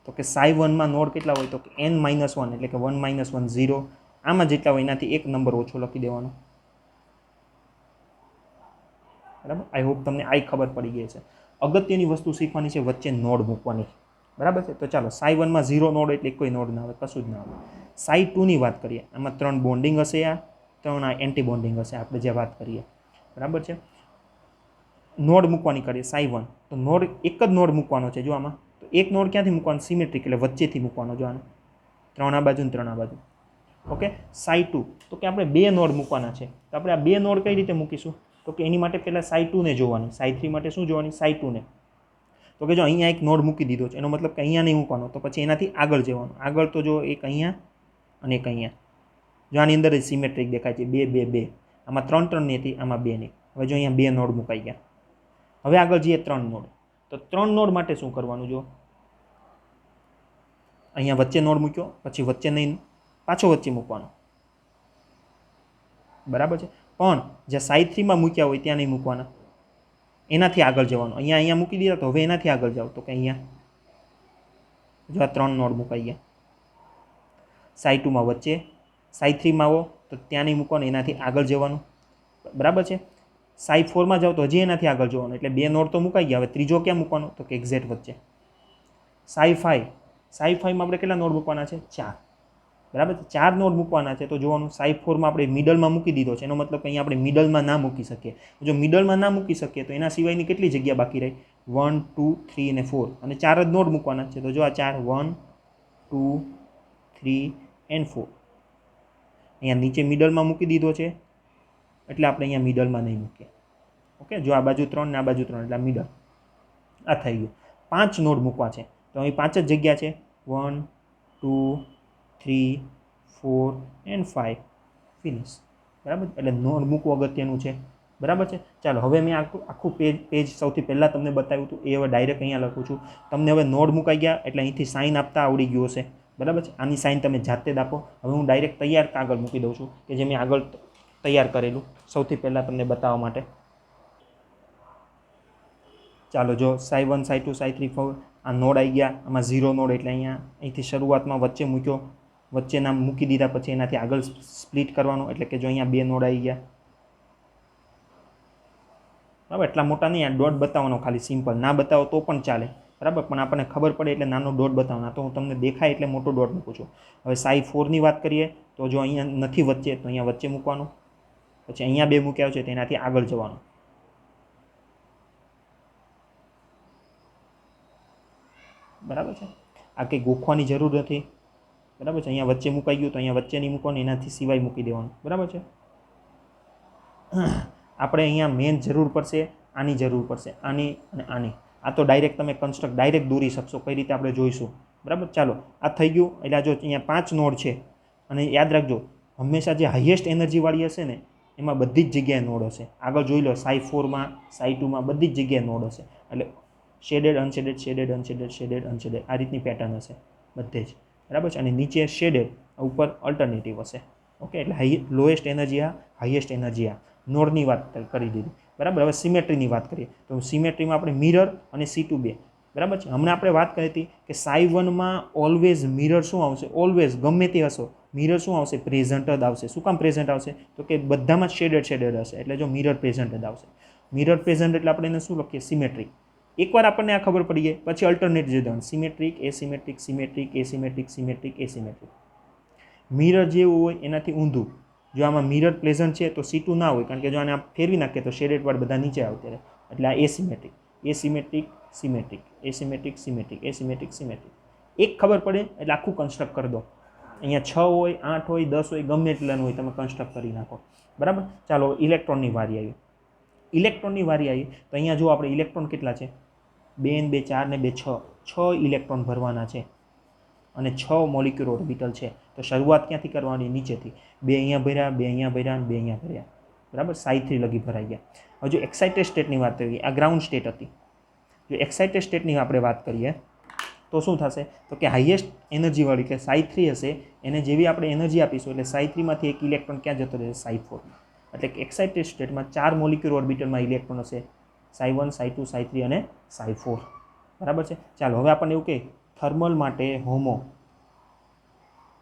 તો કે સાઈ1માં નોડ કેટલા હોય? તો કે n-1 એટલે કે 1 - 1 0. આમાં જેટલા હોય એનાથી એક નંબર ઓછો લખી દેવાનો, બરાબર. આઈ હોપ તમને આ ખબર પડી ગઈ છે. અગત્યની વસ્તુ શીખવાની છે, વચ્ચે નોડ મૂકવાની, બરાબર છે. તો ચાલો સાઈ1માં 0 નોડ એટલે કોઈ નોડ ના આવે, કશું જ ના આવે. સાઈ2ની વાત કરીએ, આમાં 3 બોન્ડિંગ હશે, આ 3 આ એન્ટી બોન્ડિંગ હશે, આપણે જે વાત કરીએ, બરાબર છે. નોડ મૂકવાની કરીએ સાઈ1 તો નોડ એક જ નોડ મૂકવાનો છે. જો આમાં તો એક નોડ ક્યાંથી મૂકવાનો? સિમેટ્રિક એટલે વચ્ચેથી મૂકવાનો. જો આનો 3 આ બાજુ ને 3 આ બાજુ. ઓકે, સાઈ2 તો કે આપણે 2 નોડ મૂકવાના છે. તો આપણે આ 2 નોડ કઈ રીતે મૂકીશું? તો કે એની માટે પહેલાં સાઈ2ને જોવાની, સાઈ3 માટે શું જોવાની? સાઈ2ને. તો કે જો અહીંયા એક નોડ મૂકી દીધો છે એનો મતલબ કે અહીંયા નહીં મૂકવાનો, તો પછી એનાથી આગળ જવાનું. આગળ તો જો એક અહીંયા અને એક અહીંયા. જો આની અંદર જ સિમેટ્રિક દેખાય છે, 2, 2, 2. આમાં 3, 3 ની હતી, આમાં 2 ની. હવે જો અહીંયા 2 નોડ મુકાઈ ગયા. હવે આગળ જઈએ 3 નોડ. તો 3 નોડ માટે શું કરવાનું? જો અહીંયા વચ્ચે નોડ મૂક્યો, પછી વચ્ચે નહીં, પાછો વચ્ચે મૂકવાનો, બરાબર છે. પણ જ્યાં સાઈ3માં મૂક્યા હોય ત્યાં નહીં મૂકવાના, એનાથી આગળ જવાનું. અહીંયા મૂકી દીધા તો હવે એનાથી આગળ જાઓ તો કે અહીંયા જો આ 3 નોડ મુકાઈ ગયા. સાઈ2માં વચ્ચે, સાઈ3માં આવો તો ત્યાં નહીં મૂકવાનું, એનાથી આગળ જવાનું, બરાબર છે. સાઈ4માં જાઓ તો હજી એનાથી આગળ જવાનું, એટલે 2 નોડ તો મુકાઈ ગયા. હવે ત્રીજો ક્યાં મૂકવાનો? તો કે એક્ઝેક્ટ વચ્ચે. સાઈ5માં આપણે કેટલા નોડ મૂકવાના છે? 4, બરાબર છે. 4 નોડ મૂકવાના છે. તો જોવાનું સાઈ4માં આપણે મિડલમાં મૂકી દીધો છે, એનો મતલબ કે અહીંયા આપણે મિડલમાં ના મૂકી શકીએ. જો મિડલમાં ના મૂકી શકીએ તો એના સિવાયની કેટલી જગ્યા બાકી રહી? 1, 2, 3 અને 4, અને 4 જ નોડ મૂકવાના છે. તો જો આ 4, 1, 2, 3 એન્ડ 4 અહીંયા નીચે મિડલમાં મૂકી દીધો છે એટલે આપણે અહીંયા મિડલમાં નહીં મૂકીએ. ઓકે, જો આ બાજુ 3 ને આ બાજુ 3 એટલે મિડલ. આ થઈ ગયું. 5 નોડ મૂકવા છે તો અહીં 5 જ જગ્યા છે. 1, 2, 3, 4 એન્ડ 5 ફિનિશ, બરાબર. એટલે નોડ મૂકવું અગત્યનું છે, બરાબર છે. ચાલો હવે મેં આખું પેજ સૌથી પહેલાં તમને બતાવ્યું હતું એ હવે ડાયરેક્ટ અહીંયા લખું છું. તમને હવે નોડ મુકાઈ ગયા એટલે અહીંથી સાઇન આપતા આવડી ગયું હશે, બરાબર છે. આની સાઇન તમે જાતે જ આપો. હવે હું ડાયરેક્ટ તૈયાર કાગળ મૂકી દઉં છું કે જે મેં આગળ તૈયાર કરેલું સૌથી પહેલાં તમને બતાવવા માટે. ચાલો જો સાઈ 1 સાઈ 2 સાઈ 3 4 આ નોડ આવી ગયા. આમાં 0 નોડ એટલે અહીંયા અહીંથી શરૂઆતમાં વચ્ચે મૂક્યો, વચ્ચેના મૂકી દીધા પછી એનાથી આગળ સ્પ્લિટ કરવાનો, એટલે કે જો અહીંયા 2 નોડ આવી ગયા. બરાબર, એટલા મોટા નહીં, આ ડોટ બતાવવાનો ખાલી સિમ્પલ, ના બતાવો તો પણ ચાલે. બરાબર, પણ આપણને ખબર પડે એટલે નાનો ડોટ બતાવવાનો. તો હું તમને દેખાય એટલે મોટો ડોટ મૂકું છું. હવે સાઈ 4ની વાત કરીએ તો જો અહીંયા નથી વચ્ચે તો અહીંયા વચ્ચે મૂકવાનું, પછી અહીંયા 2 મૂક્યા છે તેનાથી આગળ જવાનું. બરાબર છે, આ કંઈ ગોખવાની જરૂર નથી. બરાબર છે, અહીંયા વચ્ચે મુકાઈ ગયું તો અહીંયા વચ્ચે નહીં મૂકવાનું, એનાથી સિવાય મૂકી દેવાનું. બરાબર છે, આપણે અહીંયા મેન જરૂર પડશે આની જરૂર પડશે, આની અને આની. આ તો ડાયરેક્ટ તમે કન્સ્ટ્રક્ટ ડાયરેક્ટ દોરી શકશો, કઈ રીતે આપણે જોઈશું. બરાબર, ચાલો આ થઈ ગયું. એટલે જો અહીંયા 5 નોડ છે અને યાદ રાખજો હંમેશા જે હાઈએસ્ટ એનર્જીવાળી હશે ને એમાં બધી જ જગ્યાએ નોડ હશે. આગળ જોઈ લો સાઈ 4માં સાઈ 2માં બધી જ જગ્યાએ નોડ હશે. એટલે શેડેડ અનશેડેડ શેડેડ અનશેડેડ શેડેડ અનશેડેડ આ રીતની પેટર્ન હશે બધે જ. બરાબર છે, અને નીચે શેડેડ, ઉપર અલ્ટરનેટિવ હશે. ઓકે, એટલે લોએસ્ટ એનર્જી આ, હાઈએસ્ટ એનર્જી આ. નોડની વાત કરી દીધી. બરાબર, હવે સિમેટ્રીની વાત કરીએ તો સિમેટ્રીમાં આપણે મિરર અને C2 બરાબર છે. હમણાં આપણે વાત કરી હતી કે સાઈ 1માં ઓલવેઝ મિરર શું આવશે, ઓલવેઝ ગમે તે હશો મિરર શું આવશે, પ્રેઝન્ટ જ આવશે. શું કામ પ્રેઝન્ટ આવશે, તો કે બધામાં શેડેડ હશે, એટલે જો મિરર પ્રેઝન્ટ જ આવશે. મિરર પ્રેઝન્ટ એટલે આપણે એને શું લખીએ, સિમેટ્રિક. એકવાર આપણને આ ખબર પડી જાય પછી અલ્ટરનેટ જવાનું, સિમેટ્રિક એસિમેટ્રિક સિમેટ્રિક એસિમેટ્રિક સિમેટ્રિક એસિમેટ્રિક. મિરર જેવું હોય એનાથી ઊંધું. જો આમાં મિરર પ્રેઝન્ટ છે તો C2 ના હોય, કારણ કે જો આને ફેરવી નાખીએ તો શેડેડ વાળ બધા નીચે આવતે રહે. એટલે આ એસિમેટ્રિક એસિમેટ્રિક સિમેટ્રિક એસિમેટ્રિક સિમેટ્રિક એસિમેટ્રિક સિમેટ્રિક. એક ખબર પડે એટલે આખું કન્સ્ટ્રક્ટ કરી દો. અહીંયા 6 હોય 8 હોય 10 હોય ગમે એટલાનું હોય તમે કન્સ્ટ્રક્ટ કરી નાખો. બરાબર, ચાલો ઇલેક્ટ્રોનની વારી આવી. ઇલેક્ટ્રોનની વારી આવી તો અહીંયા જો આપણે ઇલેક્ટ્રોન કેટલા છે, 2 ને 2 4 ને 2 6, 6 ઇલેક્ટ્રોન ભરવાના છે અને 6 મોલિક્યુલર ઓર્બિટલ છે. તો શરૂઆત ક્યાંથી કરવાની, નીચેથી. 2 અહીંયા ભર્યા, 2 અહીંયા ભર્યા અને 2 અહીંયા ભર્યા. બરાબર, સાઈ 3 લગી ભરાઈ ગયા. હવે જો એક્સાઇટેડ સ્ટેટની વાત કરીએ, આ ગ્રાઉન્ડ સ્ટેટ હતી. જો એક્સાઇટેડ સ્ટેટની આપણે વાત કરીએ તો શું થશે, તો કે હાઈએસ્ટ એનર્જીવાળી કે સાઈ 3 હશે એને જેવી આપણે એનર્જી આપીશું એટલે સાઈ 3માંથી એક ઇલેક્ટ્રોન ક્યાં જતો રહેશે, સાઈ 4. એટલે કે એક્સાઇટેડ સ્ટેટમાં 4 મોલિક્યુલર ઓર્બિટલમાં ઇલેક્ટ્રોન હશે, સાઈ 1 સાઈ 2 સાઈ 3 અને સાઈ 4. બરાબર છે, ચાલો હવે આપણને એવું કે થર્મલ માટે હોમો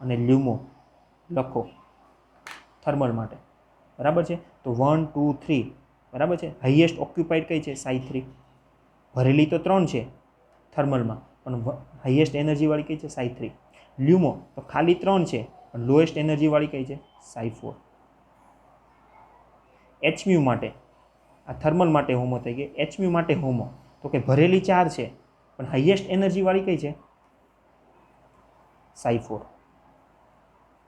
અને લ્યુમો લખો. થર્મલ માટે બરાબર છે, તો 1 2 3. બરાબર છે, હાઈએસ્ટ ઓક્યુપાઈડ કઈ છે, સાઈ 3. ભરેલી તો 3 છે થર્મલમાં, પણ હાઈએસ્ટ એનર્જીવાળી કઈ છે, સાઈ 3. લ્યુમો તો ખાલી 3 છે પણ લોએસ્ટ એનર્જીવાળી કઈ છે, સાઈ 4. એચમ્યુ માટે, આ થર્મલ માટે હોમો થઈ ગઈ. એચમ્યુ માટે હોમો તો કે ભરેલી 4 છે પણ હાઈએસ્ટ એનર્જીવાળી કઈ છે, સાઈ 4.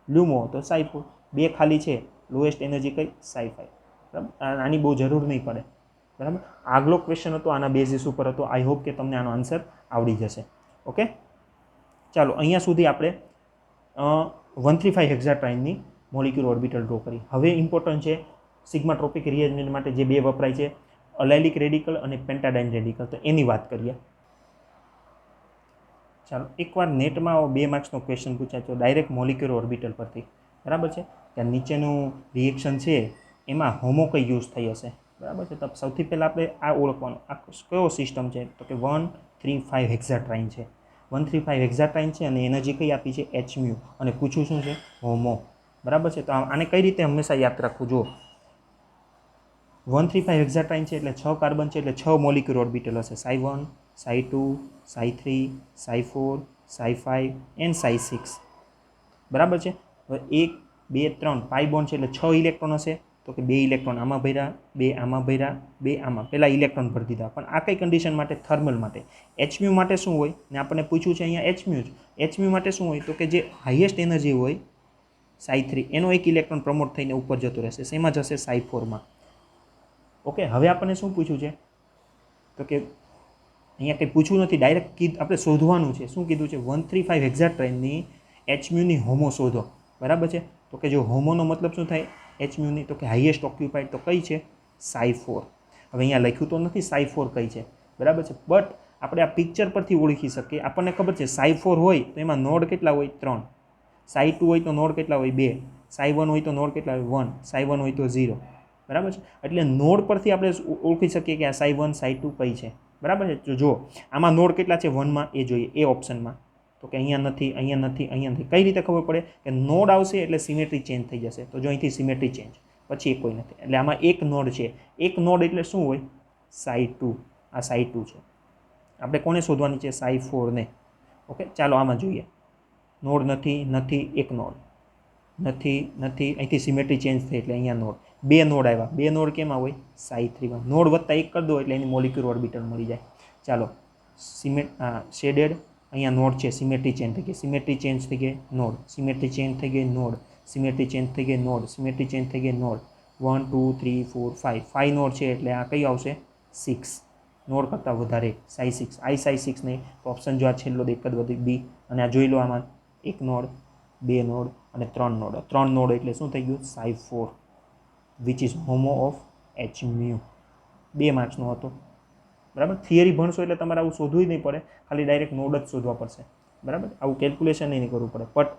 લ્યુમો તો સાઈ 4, 2 ખાલી છે, લોએસ્ટ એનર્જી કઈ, સાઈ 5. બરાબર, આની બહુ જરૂર નહીં પડે. બરાબર, આગલો ક્વેશ્ચન હતો આના બેઝિસ ઉપર હતો. આઈ હોપ કે તમને આનો આન્સર આવડી જશે. ઓકે, ચાલો અહીંયા સુધી આપણે 135 હેક્ઝાટ્રાઇનની મોલિક્યુલર ઓર્બિટલ ડ્રો કરી. હવે ઇમ્પોર્ટન્ટ છે સિગ્માટ્રોપિક રિએજન્ટ માટે જે 2 વપરાય છે, અલાઇલિક રેડિકલ અને પેન્ટાડાઇન રેડિકલ, તો એની વાત કરીએ. ચાલો, એકવાર નેટમાં 2 માર્ક્સનો ક્વેશ્ચન પૂછાય તો ડાયરેક્ટ મોલિક્યુલર ઓર્બિટલ પરથી. બરાબર છે, ત્યાં નીચેનું રિએક્શન છે એમાં હોમો કઈ યુઝ થઈ હશે. બરાબર છે, તો સૌથી પહેલાં આપણે આ ઓળખવાનું, આ કયો સિસ્ટમ છે, તો કે 135 હેક્ઝાટ્રાઇન છે. 135 હેક્ઝાટ્રાઇન છે અને એનર્જી કઈ આપી છે, એચમ્યુ, અને પૂછું શું છે, હોમો. બરાબર છે, તો આને કઈ રીતે હંમેશા યાદ રાખવું, જો 135 હેક્ઝાટ્રાઇન છે એટલે 6 કાર્બન છે એટલે 6 મોલિક્યુલર ઓર્બિટલ હશે, સાઈ 1 સાઈ 2 સાઈ 3 સાઈ 4 સાઈ 5 એન્ડ સાઈ 6. બરાબર છે, હવે 1 2 3 પાઈ બોન્ડ છે એટલે 6 ઇલેક્ટ્રોન હશે. તો કે 2 ઇલેક્ટ્રોન આમાં ભર્યા, 2 આમાં ભર્યા, 2 આમાં, પહેલાં ઇલેક્ટ્રોન ભરી દીધા. પણ આ કઈ કન્ડિશન માટે, થર્મલ માટે. એચમ્યુ માટે શું હોય ને આપણને પૂછ્યું છે અહીંયા એચમ્યુ જ. એચમ્યુ માટે શું હોય, તો કે જે હાઈએસ્ટ એનર્જી હોય સાઈ 3 એનો એક ઇલેક્ટ્રોન પ્રમોટ થઈને ઉપર જતો રહેશે, શેમાં જશે, સાઈ 4માં. ઓકે, હવે આપણને શું પૂછ્યું છે, તો કે અહીંયા કંઈ પૂછવું નથી, ડાયરેક્ટ આપણે શોધવાનું છે. શું કીધું છે, 135 હેક્ઝાટ્રાઇનની એચમ્યુની હોમો શોધો. બરાબર છે, તો કે જો હોમોનો મતલબ શું થાય, એચમ્યુની, તો કે હાઈએસ્ટ ઓક્યુપાઈડ તો કઈ છે, સાઈ 4. હવે અહીંયા લખ્યું તો નથી સાઈ 4 કઈ છે. બરાબર છે, બટ આપણે આ પિક્ચર પરથી ઓળખી શકીએ. આપણને ખબર છે સાઈ 4 હોય તો એમાં નોડ કેટલા હોય, 3. સાઈ 2 હોય તો નોડ કેટલા હોય, 2. સાઈ 1 હોય તો નોડ કેટલા આવે 1, સાઈ 1 હોય તો 0, બરાબર છે. એટલે નોડ પરથી આપણે ઓળખી શકીએ કે આ સાઈ 1 સાઈ 2 કઈ છે, બરાબર છે. તો જો આમાં નોડ કેટલા છે 1માં એ જોઈએ, એ ઓપ્શનમાં તો કે અહીંયા નથી, અહીંયા નથી, અહીંયા નથી. કઈ રીતે ખબર પડે કે નોડ આવશે એટલે સિમેટ્રી ચેન્જ થઈ જશે. તો જો અહીંથી સિમેટ્રી ચેન્જ, પછી કોઈ નથી, એટલે આમાં એક નોડ છે. એક નોડ એટલે શું હોય, સાઈ 2. આ સાઈ 2 છે. આપણે કોને શોધવાની છે, સાઈ 4 ને. ઓકે, ચાલો આમાં જોઈએ. નોડ નથી, નથી, એક નોડ નથી, નથી, અહીંથી સિમેટ્રી ચેન્જ થઈ એટલે અહીંયા નોડ, બે નોડ આવ્યા. બે નોડ કેમાં હોય, સાઈ 3માં. નોડ વત્તા એક કરી દો એટલે એની મોલિક્યુલર ઓર્બિટલ મળી જાય. ચાલો શેડેડ, અહીંયા નોડ છે, સિમેટ્રી ચેન્જ થઈ ગઈ, સિમેટ્રી ચેન્જ થઈ ગઈ નોડ, સિમેટ્રી ચેન્જ થઈ ગઈ નોડ, સિમેટ્રી ચેન્જ થઈ ગઈ નોડ, સિમેટ્રી ચેન્જ થઈ ગઈ નોડ. 1 2 3 4 5, 5 નોડ છે એટલે આ કઈ આવશે, 6. નોડ કરતાં વધારે સાઈ 6, આઈ સાઈ 6 નહીં તો ઓપ્શન જો આ છેલ્લો એક જ વધી બી. અને આ જોઈ લો, આમાં એક નોડ, બે નોડ અને ત્રણ નોડ. ત્રણ નોડ એટલે શું થઈ ગયું, psi 4, which is HOMO of h mu. 2 માર્ક્સનો હતો, બરાબર. થિયરી ભણશો એટલે તમારે આવું શોધવું જ નહીં પડે, ખાલી ડાયરેક્ટ નોડ જ શોધવા પડશે, બરાબર. આવું કેલ્ક્યુલેશન નહીં કરવું પડે. બટ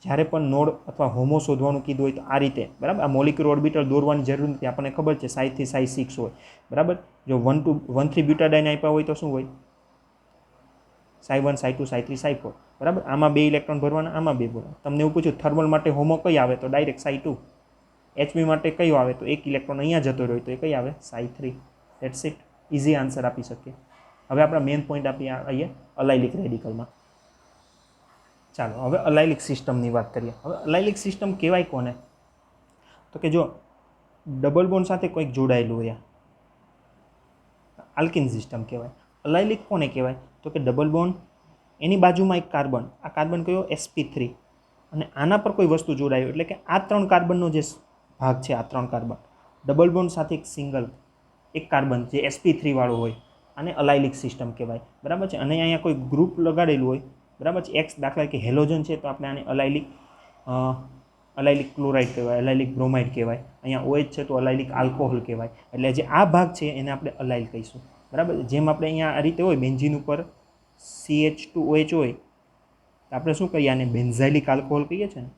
જ્યારે પણ નોડ અથવા હોમો શોધવાનું કીધું હોય તો આ રીતે, બરાબર. આ મોલિક્યુલર ઓર્બિટલ દોરવાની જરૂર નથી, આપણને ખબર છે સાઈથી સાઈ 6 હોય, બરાબર. જો 1 2 1 3 બ્યુટાડાઇન આપ્યા હોય તો શું હોય, સાઈ 1 સાઈ 2 સાઈ 3 સાઈ 4, બરાબર. આમાં 2 ઇલેક્ટ્રોન ભરવાના, આમાં 2 ભરવાના. તમને એવું પૂછ્યું થર્મલ માટે હોમો કઈ આવે તો ડાયરેક્ટ સાઈ 2. એચબી માટે કયો આવે તો એક ઇલેક્ટ્રોન અહીંયા જતો રહ્યો તો એ કઈ આવે, psi 3. That's it, easy answer આપી શકીએ. હવે આપણા મેઇન પોઈન્ટ આપીએ અહીંયા અલાઇલિક રેડિકલમાં. ચાલો હવે અલાઇલિક સિસ્ટમની વાત કરીએ. હવે અલાઇલિક સિસ્ટમ કહેવાય કોને, તો કે જો ડબલ બોન્ડ સાથે કોઈક જોડાયેલું હોય, આલ્કિન સિસ્ટમ કહેવાય. અલાઇલિક કોને કહેવાય તો કે ડબલ બોન્ડ, એની બાજુમાં એક કાર્બન, આ કાર્બન કયો sp3, અને આના પર કોઈ વસ્તુ જોડાયું એટલે કે આ 3 કાર્બનનો જે ભાગ છે, આ 3 કાર્બન ડબલ બોન્ડ સાથે એક સિંગલ એક કાર્બન જે sp3 વાળો હોય, આને અલાઇલિક સિસ્ટમ કહેવાય, બરાબર છે. અને અહીંયા કોઈ ગ્રુપ લગાડેલું હોય, બરાબર છે. એક્સ દાખલા કે હેલોજન છે તો આપણે આને અલાઇલિક ક્લોરાઇડ કહેવાય, અલાઇલિક બ્રોમાઇડ કહેવાય. અહીંયા OH છે તો અલાઇલિક આલ્કોહોલ કહેવાય. એટલે જે આ ભાગ છે એને આપણે અલાઇલ કહીશું, બરાબર. જેમ આપણે અહીંયા આ રીતે હોય બેન્ઝીન ઉપર CH2OH હોય તો આપણે શું કહીએ, આને બેન્ઝાઇલિક આલ્કોહોલ કહીએ છીએ ને.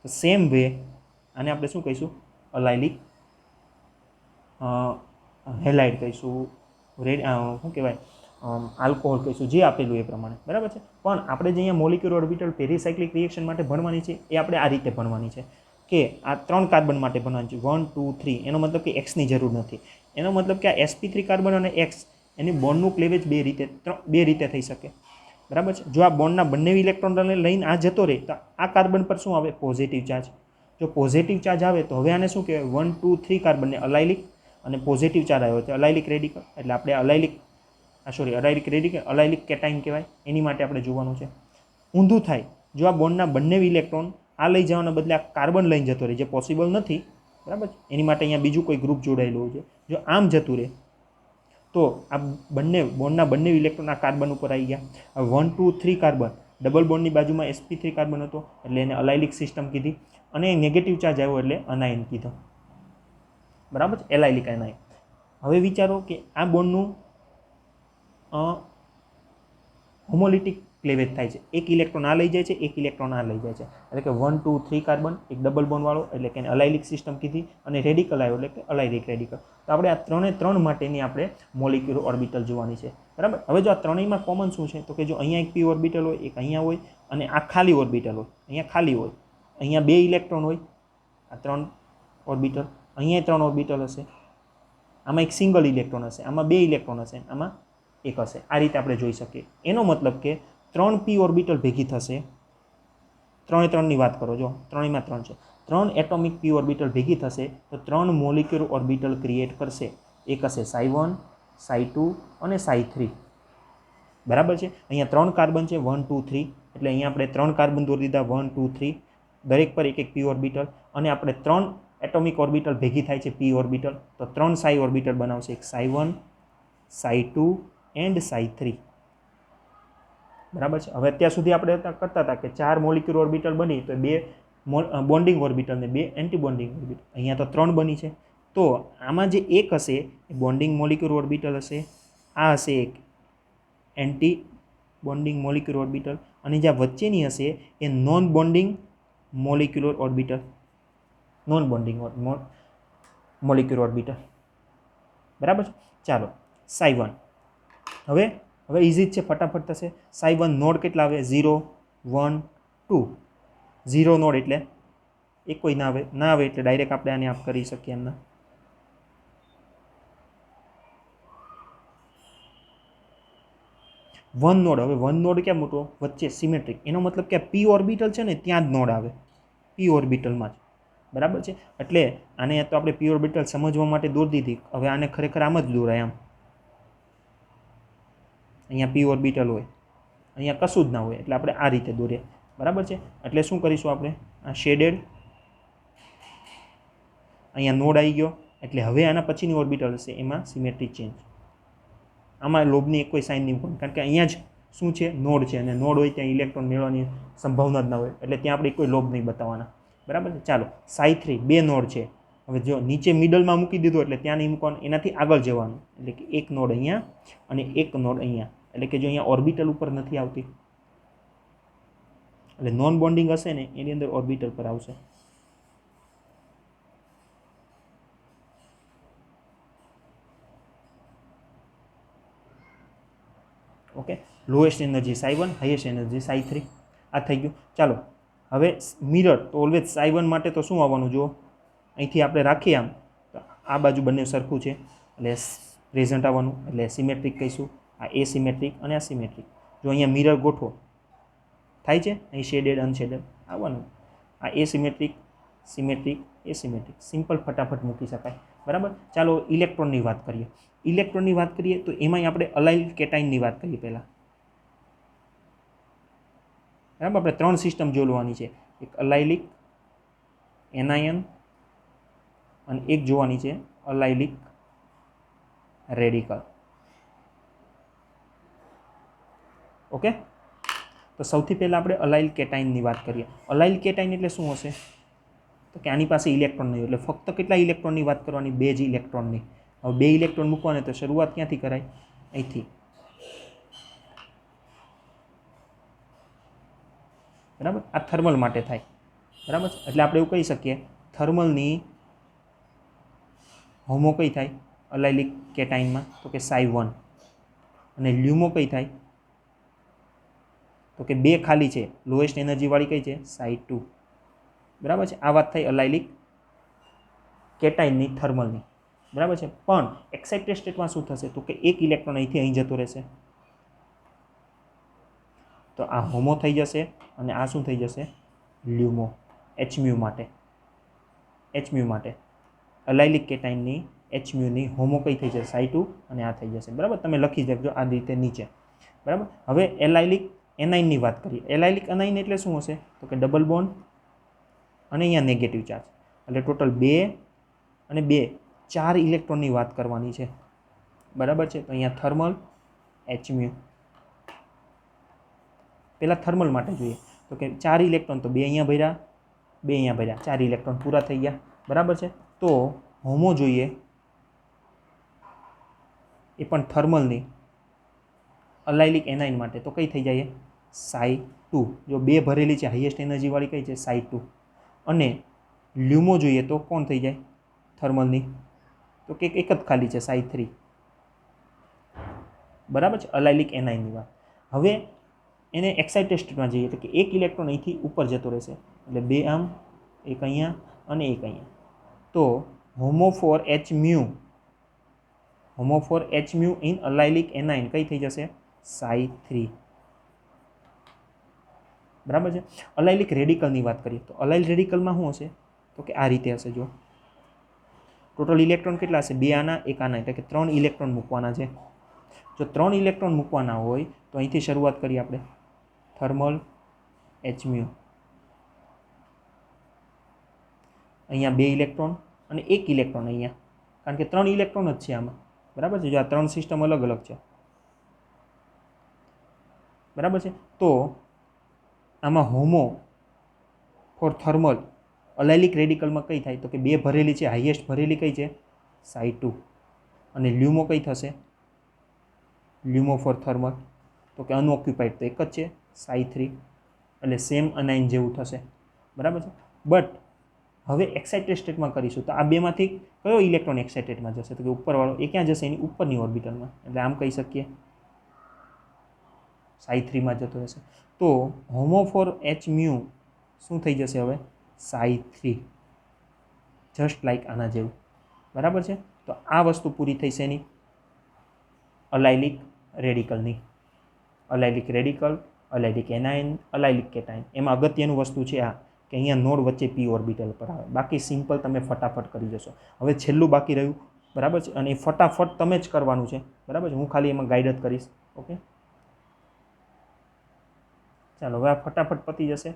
તો સેમ વે આને આપણે શું કહીશું, અલાઇલિક હેલાઇડ કહીશું, શું કહેવાય, આલ્કોહોલ કહીશું, જે આપેલું એ પ્રમાણે, બરાબર છે. પણ આપણે જે અહીંયા મોલિક્યુલર ઓર્બિટલ પેરીસાયક્લિક રિએક્શન માટે ભણવાની છે એ આપણે આ રીતે ભણવાની છે કે આ 3 કાર્બન માટે ભણવાની છે, 1 2 3. એનો મતલબ કે એક્સની જરૂર નથી. એનો મતલબ કે આ sp3 કાર્બન અને એક્સ એની બોન્ડનું ક્લેવેજ બે રીતે થઈ શકે, બરાબર છે. જો આ બોન્ડના બંને ઇલેક્ટ્રોનને લઈને આ જતો રહે તો આ કાર્બન પર શું આવે, પોઝિટિવ ચાર્જ. જો પોઝિટિવ ચાર્જ આવે તો હવે આને શું કહેવાય, 1 2 3 કાર્બનને અલાઇલિક, અને પોઝિટિવ ચાર્જ આવ્યો તો અલાઇલિક રેડિકલ. એટલે આપણે અલાઇલિક રેડિકલ અલાઇલિક કેટાઇન કહેવાય. એની માટે આપણે જોવાનું છે. ઊંધું થાય, જો આ બોન્ડના બંને ઇલેક્ટ્રોન આ લઈ જવાના બદલે આ કાર્બન લઈને જતો રહે, જે પોસિબલ નથી, બરાબર. એની માટે અહીંયા બીજું કોઈ ગ્રુપ જોડાયેલું હોય છે. જો આમ જતું રહે તો આ બોન્ડના બંને ઇલેક્ટ્રોન આ કાર્બન ઉપર આવી ગયા. હવે 1 2 3 કાર્બન ડબલ બોન્ડની બાજુમાં sp3 કાર્બન હતો એટલે એને અલાઇલિક સિસ્ટમ કીધી, અને નેગેટિવ ચાર્જ આવ્યો એટલે અનાયન કીધો, બરાબર છે, એલાઇલિક એનાયન. હવે વિચારો કે આ બોન્ડનું હોમોલિટિક ક્લેવેજ થાય છે. એક ઇલેક્ટ્રોન આ લઈ જાય છે, એક ઇલેક્ટ્રોન આ લઈ જાય છે. એટલે કે 1 2 3 કાર્બન એક ડબલ બોન્ડ વાળો એટલે કે એને અલાઇલિક સિસ્ટમ કીધી, અને રેડિકલ આવ્યો એટલે કે અલાઇલિક રેડિકલ. તો આપણે આ 3 માટેની આપણે મોલિક્યુલર ઓર્બિટલ જોવાની છે, બરાબર. હવે જો આ ત્રણેયમાં કોમન શું છે તો કે જો અહીંયા એક p ઓર્બિટલ હોય, એક અહીંયા હોય, અને આ ખાલી ઓર્બિટલ હોય, અહીંયા ખાલી હોય, અહીંયા 2 ઇલેક્ટ્રોન હોય, આ 3 ઓર્બિટલ, અહીંયા 3 ઓર્બિટલ હશે, આમાં એક સિંગલ ઇલેક્ટ્રોન હશે, આમાં 2 ઇલેક્ટ્રોન હશે, આમાં એક હશે. આ રીતે આપણે જોઈ શકીએ. એનો મતલબ કે 3 p ઓર્બિટલ ભેગી થશે, 3ની વાત કરો, જો ત્રણેયમાં 3 છે, 3 એટોમિક p ઓર્બિટલ ભેગી થશે તો 3 મોલિક્યુલર ઓર્બિટલ ક્રિએટ કરશે. એક હશે સાઈ 1 સાઈ 2 અને સાઈ 3, બરાબર છે. અહીંયા 3 કાર્બન છે, 1 2 3, એટલે અહીંયા આપણે 3 કાર્બન દોરી દીધા, 1 2 3, દરેક પર એક p ઓર્બિટલ, અને આપણે 3 એટોમિક ઓર્બિટલ ભેગી થાય છે p ઓર્બિટલ, તો 3 સાઈ ઓર્બિટલ બનાવશે, એક સાઈ 1 સાઈ 2 એન્ડ સાઈ 3, બરાબર છે. હવે અત્યાર સુધી આપણે કરતા હતા કે 4 મોલિક્યુલર ઓર્બિટલ બની તો 2 બોન્ડિંગ ઓર્બિટલ ને 2 એન્ટી બોન્ડિંગ ઓર્બિટલ. અહીંયા તો 3 બની છે. તો આમાં જે એક હશે એ બોન્ડિંગ મોલિક્યુલર ઓર્બિટલ હશે, આ હશે એક એન્ટી બોન્ડિંગ મોલિક્યુલર ઓર્બિટલ, અને જ્યાં વચ્ચેની હશે એ non bonding molecular orbital, non bonding molecular orbital, બરાબર છે. ચાલો psi 1, હવે ઇઝી જ છે, ફટાફટ થશે. psi 1 નોડ કેટલા આવે? 0 1 2. 0 નોડ એટલે એક કોઈ ના આવે એટલે ડાયરેક્ટ આપણે આને આપ કરી શકીએ એમના. 1 નોડ, હવે 1 નોડ ક્યાં મૂકો? વચ્ચે સિમેટ્રિક, એનો મતલબ કે p ઓર્બિટલ છે ને ત્યાં જ નોડ આવે, p ઓર્બિટલમાં જ, બરાબર છે. એટલે આને તો આપણે p ઓર્બિટલ સમજવા માટે દોરી દીધી, હવે આને ખરેખર આમ જ દોરાય. આમ અહીંયા p ઓર્બિટલ હોય, અહીંયા કશું જ ના હોય, એટલે આપણે આ રીતે દોરીએ, બરાબર છે. એટલે શું કરીશું આપણે? આ શેડેડ, અહીંયા નોડ આવી ગયો, એટલે હવે આના પછીની ઓર્બિટલ હશે એમાં સિમેટ્રી ચેન્જ. આમાં લોબની એક કોઈ સાઇન નહીં મૂકવાની, કારણ કે અહીંયા જ શું છે? નોડ છે, અને નોડ હોય ત્યાં ઇલેક્ટ્રોન મેળવવાની સંભાવના જ ના હોય, એટલે ત્યાં આપણે કોઈ લોબ નહીં બતાવવાના, બરાબર છે. ચાલો psi 3, 2 નોડ છે. હવે જો નીચે મિડલમાં મૂકી દીધો એટલે ત્યાં નહીં મૂકવાનું, એનાથી આગળ જવાનું, એટલે કે એક નોડ અહીંયા અને એક નોડ અહીંયા, એટલે કે જો અહીંયા ઓર્બિટલ ઉપર નથી આવતી, એટલે નોન બોન્ડિંગ હશે ને એની અંદર ઓર્બિટલ પર આવશે. Okay, lowest energy psi 1, highest energy psi 3, આ થઈ ગયું. ચાલો હવે મિરર, તો ઓલવેઝ psi 1 માટે તો શું આવવાનું? જુઓ, અહીંથી આપણે રાખીએ આમ, તો આ બાજુ બંને સરખું છે એટલે પ્રેઝન્ટ આવવાનું, એટલે સિમેટ્રિક કહીશું. આ એ સિમેટ્રિક અને આ સિમેટ્રિક. જો અહીંયા મિરર ગોઠવો, થાય છે, અહીં શેડેડ અનશેડેડ આવવાનું. આ એ સિમેટ્રિક, સિમેટ્રિક, એ સિમેટ્રિક, સિમ્પલ ફટાફટ મૂકી શકાય, બરાબર. ચાલો ઇલેક્ટ્રોનની વાત કરીએ. ઇલેક્ટ્રોનની વાત કરીએ તો એમાંય આપણે અલાઇલ કેટાઇનની વાત કરીએ પહેલાં, બરાબર. આપણે 3 સિસ્ટમ જોવાની છે, એક અલાઇલિક, એનાયન અને એક જોવાની છે અલાઇલિક રેડિકલ. ઓકે, તો સૌથી પહેલાં આપણે અલાઇલ કેટાઇનની વાત કરીએ. અલાઇલ કેટાઇન એટલે શું હશે? તો કે આની પાસે ઇલેક્ટ્રોન નહીં, એટલે ફક્ત કેટલા ઇલેક્ટ્રોનની વાત કરવાની? 2 જ ઇલેક્ટ્રોનની. હવે 2 ઇલેક્ટ્રોન મૂકવાને તો શરૂઆત ક્યાંથી કરાય? અહીંથી, બરાબર. આ થર્મલ માટે થાય, બરાબર. એટલે આપણે એવું કહી શકીએ, થર્મલની હોમો કઈ થાય અલાઇલિક કેટાઇનમાં? તો કે psi 1. અને લ્યુમો કઈ થાય? તો કે 2 ખાલી છે, લોએસ્ટ એનર્જીવાળી કઈ છે? psi 2, બરાબર છે. આ વાત થઈ અલાઇલિક કેટાઇનની, થર્મલની, બરાબર છે. પણ એક્સાઇટેડ સ્ટેટમાં શું થશે? તો કે એક ઇલેક્ટ્રોન અહીંથી અહીં જતો રહેશે, તો આ હોમો થઈ જશે, અને આ શું થઈ જશે? લ્યુમો, Hμ માટે. Hμ માટે અલાઇલિક કેટાઇનની Hμની હોમો કઈ થઈ જશે? psi 2, અને આ થઈ જશે, બરાબર. તમે લખી દેજો આ રીતે નીચે, બરાબર. હવે એલાઇલિક એનાઇનની વાત કરીએ. એલાઇલિક એનાઇન એટલે શું હશે? તો કે ડબલ બોન્ડ અને અહીંયા નેગેટિવ ચાર્જ, એટલે ટોટલ 2 અને 2, 4 ઇલેક્ટ્રોનની વાત કરવાની છે, બરાબર છે. તો અહીંયા થર્મલ, Hμ. પહેલાં થર્મલ માટે જોઈએ, તો કે 4 ઇલેક્ટ્રોન, તો 2 અહીંયા ભર્યા, 2 અહીંયા ભર્યા, 4 ઇલેક્ટ્રોન પૂરા થઈ ગયા, બરાબર છે. તો હોમો જોઈએ એ પણ થર્મલની અલાઇલિક એનાઇન માટે, તો કઈ થઈ જાય? psi 2. જો 2 ભરેલી છે, હાઈએસ્ટ એનર્જીવાળી કઈ છે? psi 2. અને લ્યુમો જોઈએ તો કોણ થઈ જાય થર્મલની? તો કે એક જ ખાલી છે, psi 3, બરાબર છે. અલાઇલિક એનાઇનની વાત. હવે એને એક્સાઇટેડ સ્ટેટમાં જઈએ, એટલે કે એક ઇલેક્ટ્રોન અહીંથી ઉપર જતો રહેશે, એટલે 2 આમ, એક અહીંયા અને એક અહીંયા. તો હોમો ફોર Hμ ઇન અલાઇલિક એનાઇન કઈ થઈ જશે? psi 3, બરાબર છે. અલાઇલિક રેડિકલની વાત કરીએ તો અલાઇલ રેડિકલમાં શું હશે? તો કે આ રીતે હશે. જો ટોટલ ઇલેક્ટ્રોન કેટલા હશે? 2 આના, 1 આના, એટલે કે 3 ઇલેક્ટ્રોન મૂકવાના છે. જો 3 ઇલેક્ટ્રોન મૂકવાના હોય તો અહીંથી શરૂઆત કરીએ આપણે, થર્મલ, Hμ, અહીંયા 2 ઇલેક્ટ્રોન અને 1 ઇલેક્ટ્રોન અહીંયા, કારણ કે 3 ઇલેક્ટ્રોન જ છે આમાં, બરાબર છે. જો આ 3 સિસ્ટમ અલગ અલગ છે, બરાબર છે. તો આમાં હોમો ફોર થર્મલ અલાઇલિક રેડિકલમાં કઈ થાય? તો કે 2 ભરેલી છે, હાઈએસ્ટ ભરેલી કઈ છે? psi 2. અને લ્યુમો કઈ થશે? લ્યુમો ફોર થર્મલ, તો કે અનઓક્યુપાઈડ તો એક જ છે, psi 3, એટલે સેમ અનાઇન જેવું થશે, બરાબર છે. બટ હવે એક્સાઇટેડ સ્ટેટમાં કરીશું તો આ બેમાંથી કયો ઇલેક્ટ્રોન એક્સાઇટેડમાં જશે? તો કે ઉપરવાળો. એ ક્યાં જશે? એની ઉપરની ઓર્બિટલમાં. એટલે આમ કહી શકીએ psi3માં જતો રહેશે. તો હોમો ફોર એચ મ્યુ શું થઈ જશે હવે? psi3. જસ્ટ લાઇક આના જેવું. બરાબર છે. તો આ વસ્તુ પૂરી થઈ છે એની અલાઇલિક રેડિકલની. અલાઇલિક રેડિકલ, અલાઇલિક એનાયન, અલાઇલિક કેટાયન. એમાં અગત્યનું વસ્તુ છે આ કે અહીંયા નોડ વચ્ચે પી ઓર્બિટલ પર આવે. બાકી સિમ્પલ તમે ફટાફટ કરી જશો. હવે છેલ્લું બાકી રહ્યું. બરાબર છે. અને એ ફટાફટ તમે જ કરવાનું છે. બરાબર છે. હું ખાલી એમાં ગાઈડ જ કરીશ. ઓકે, ચાલો હવે આ ફટાફટ પતી જશે.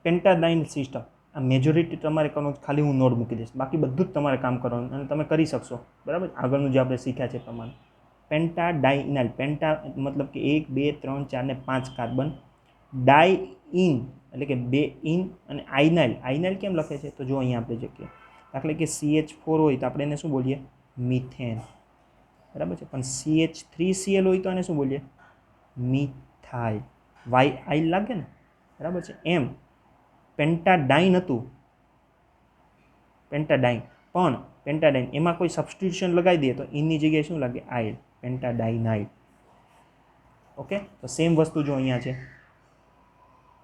પેન્ટાડાઇન સિસ્ટમ. આ મેજોરિટી તમારે કરવાનું, ખાલી હું નોડ મૂકી દઈશ. બાકી બધું જ તમારે કામ કરવાનું અને તમે કરી શકશો. બરાબર. આગળનું જે આપણે શીખ્યા છે પ્રમાણે પેન્ટાડાઇનાઇલ. પેન્ટા મતલબ કે 1 2 3 4 ને 5 કાર્બન. ડાઇઇન એટલે કે 2 ઇન. અને આઇનાઇલ. આઇનાઇલ કેમ લખે છે? તો જો અહીંયા આપણે જઈએ દાખલા કે CH4 હોય તો આપણે એને શું બોલીએ? મિથેન. બરાબર છે. પણ CH3Cl હોય તો આને શું બોલીએ? મિથાઇલ. વાય આઇલ લાગે ને. બરાબર છે. એમ પેન્ટાડાઇન હતું, પેન્ટાડાઇન. પણ પેન્ટાડાઇન એમાં કોઈ સબસ્ટિટ્યુશન લગાવી દઈએ તો ઇનની જગ્યાએ શું લાગે? આઇલ. પેન્ટાડાઇનાઇલ. ઓકે, તો સેમ વસ્તુ જો અહીંયા છે.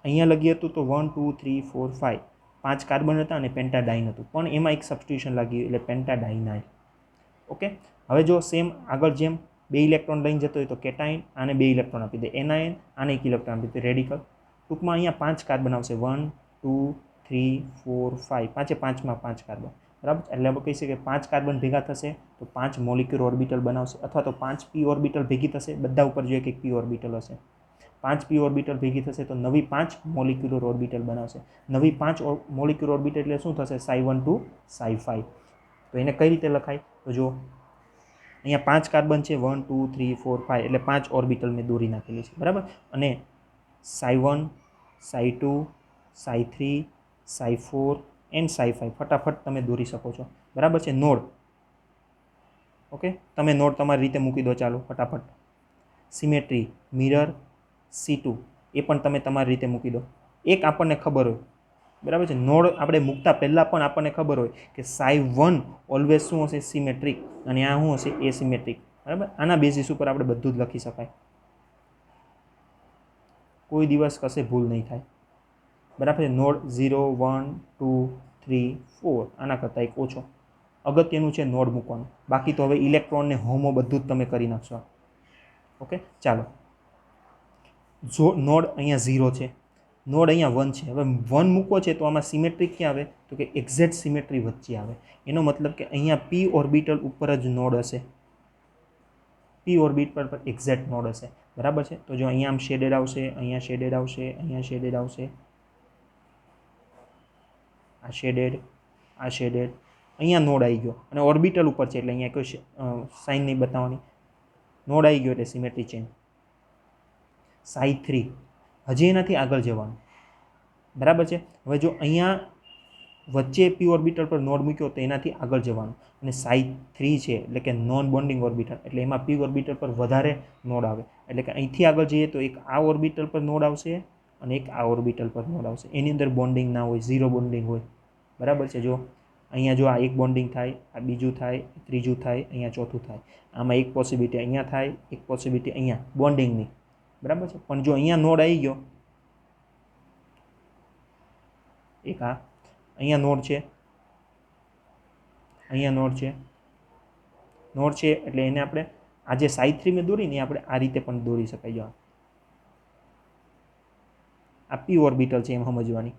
અહીંયા લગી હતું તો 1 2 3 4 5 5 કાર્બન હતા અને પેન્ટાડાઇન હતું. પણ એમાં એક સબસ્ટિટ્યુશન લાગી એટલે પેન્ટાડાઇનાઇલ. ઓકે, હવે જો સેમ આગળ જેમ 2 ઇલેક્ટ્રોન લઈને જતો હોય તો કેટાઇન, આને 2 ઇલેક્ટ્રોન આપી દે. એનાયન, આને 1 ઇલેક્ટ્રોન આપી દે. રેડિકલ. ટૂંકમાં અહીંયા 5 કાર્બન આવશે. 1 2 3 4 5. પાંચે પાંચમાં 5 કાર્બન. બરાબર. એટલે આપણે કહી શકીએ કે 5 કાર્બન ભેગા થશે તો 5 મોલિક્યુલર ઓર્બિટલ બનાવશે. અથવા તો 5 પી ઓર્બિટલ ભેગી થશે. બધા ઉપર જોઈએ કે પી ઓર્બિટલ હશે. 5 પી ઓર્બિટલ ભેગી થશે તો નવી 5 મોલિક્યુલર ઓર્બિટલ બનાવશે. નવી 5 મોલિક્યુલર ઓર્બિટલ એટલે શું થશે? psi1 to psi5. તો એને કઈ રીતે લખાય? તો જો અહીંયા 5 કાર્બન છે. 1 2 3 4 5 એટલે 5 ઓર્બિટલ મેં દોરી નાખેલી છે. બરાબર. અને psi1 psi2 psi3 psi4 and psi5 ફટાફટ તમે દોરી શકો છો. બરાબર છે. નોડ. ઓકે, તમે નોડ તમારી રીતે મૂકી દો. ચાલો ફટાફટ. સિમેટ્રી, મિરર, C2 એ પણ તમે તમારી રીતે મૂકી દો. એક આપણને ખબર હોય. બરાબર છે. નોડ આપણે મૂકતા પહેલાં પણ આપણને ખબર હોય કે psi1 ઓલવેઝ શું હશે? સિમેટ્રિક. અને આ શું હશે? એસિમેટ્રિક. બરાબર. આના બેઝિસ ઉપર આપણે બધું જ લખી શકાય. કોઈ દિવસ કશે ભૂલ નહીં થાય. બરાબર છે. નોડ 0 1 2 3 4 આના કરતાં એક ઓછો. અગત્યનું છે નોડ મૂકવાનું. બાકી તો હવે ઇલેક્ટ્રોન ને હોમો બધું જ તમે કરી નાખશો. ઓકે, ચાલો. જો નોડ અહીંયા 0 છે, નોડ અહીંયા 1 છે. હવે 1 મૂકવો છે તો આમાં સિમેટ્રિક ક્યાં આવે? તો કે એક્ઝેક્ટ સિમેટ્રી વચ્ચે આવે. એનો મતલબ કે અહીંયા પી ઓર્બિટલ ઉપર જ નોડ હશે. પી ઓર્બિટલ પર એક્ઝેક્ટ નોડ હશે. બરાબર છે. તો જો અહીંયા આમ શેડેડ આવશે, અહીંયા શેડેડ આવશે, અહીંયા શેડેડ આવશે, આ શેડેડ, આ શેડેડ. અહીંયા નોડ આવી ગયો અને ઓર્બિટલ ઉપર છે એટલે અહીંયા કોઈ સાઇન નહીં બતાવવાની. નોડ આવી ગયો એટલે સિમેટ્રી ચેન્જ. psi3 હજી એનાથી આગળ જવાનું. બરાબર છે. હવે જો અહીંયા વચ્ચે પી ઓર્બિટલ પર નોડ મૂક્યો તો એનાથી આગળ જવાનું. અને psi3 છે એટલે કે નોન બોન્ડિંગ ઓર્બિટલ. એટલે એમાં પી ઓર્બિટલ પર વધારે નોડ આવે. એટલે કે અહીંથી આગળ જઈએ તો એક આ ઓર્બિટલ પર નોડ આવશે અને એક આ ઓર્બિટલ પર નોડ આવશે. એની અંદર બોન્ડિંગ ના હોય, ઝીરો બોન્ડિંગ હોય. બરાબર છે. જો અહીંયા જો આ એક બોન્ડિંગ થાય, આ બીજું થાય, ત્રીજું થાય, અહીંયા ચોથું થાય. આમાં એક પોસિબિલિટી અહીંયા થાય, એક પોસિબિલિટી અહીંયા બોન્ડિંગની. બરાબર છે. પણ જો અહીંયા નોડ આવી ગયો, એક આ અહીંયા નોડ છે, અહીંયા નોડ છે, નોડ છે એટલે એને આપણે આ જે psi3 મેં દોરીને આપણે આ રીતે પણ દોરી શકાય. જો આ પી ઓર્બિટલ છે એમ સમજવાની.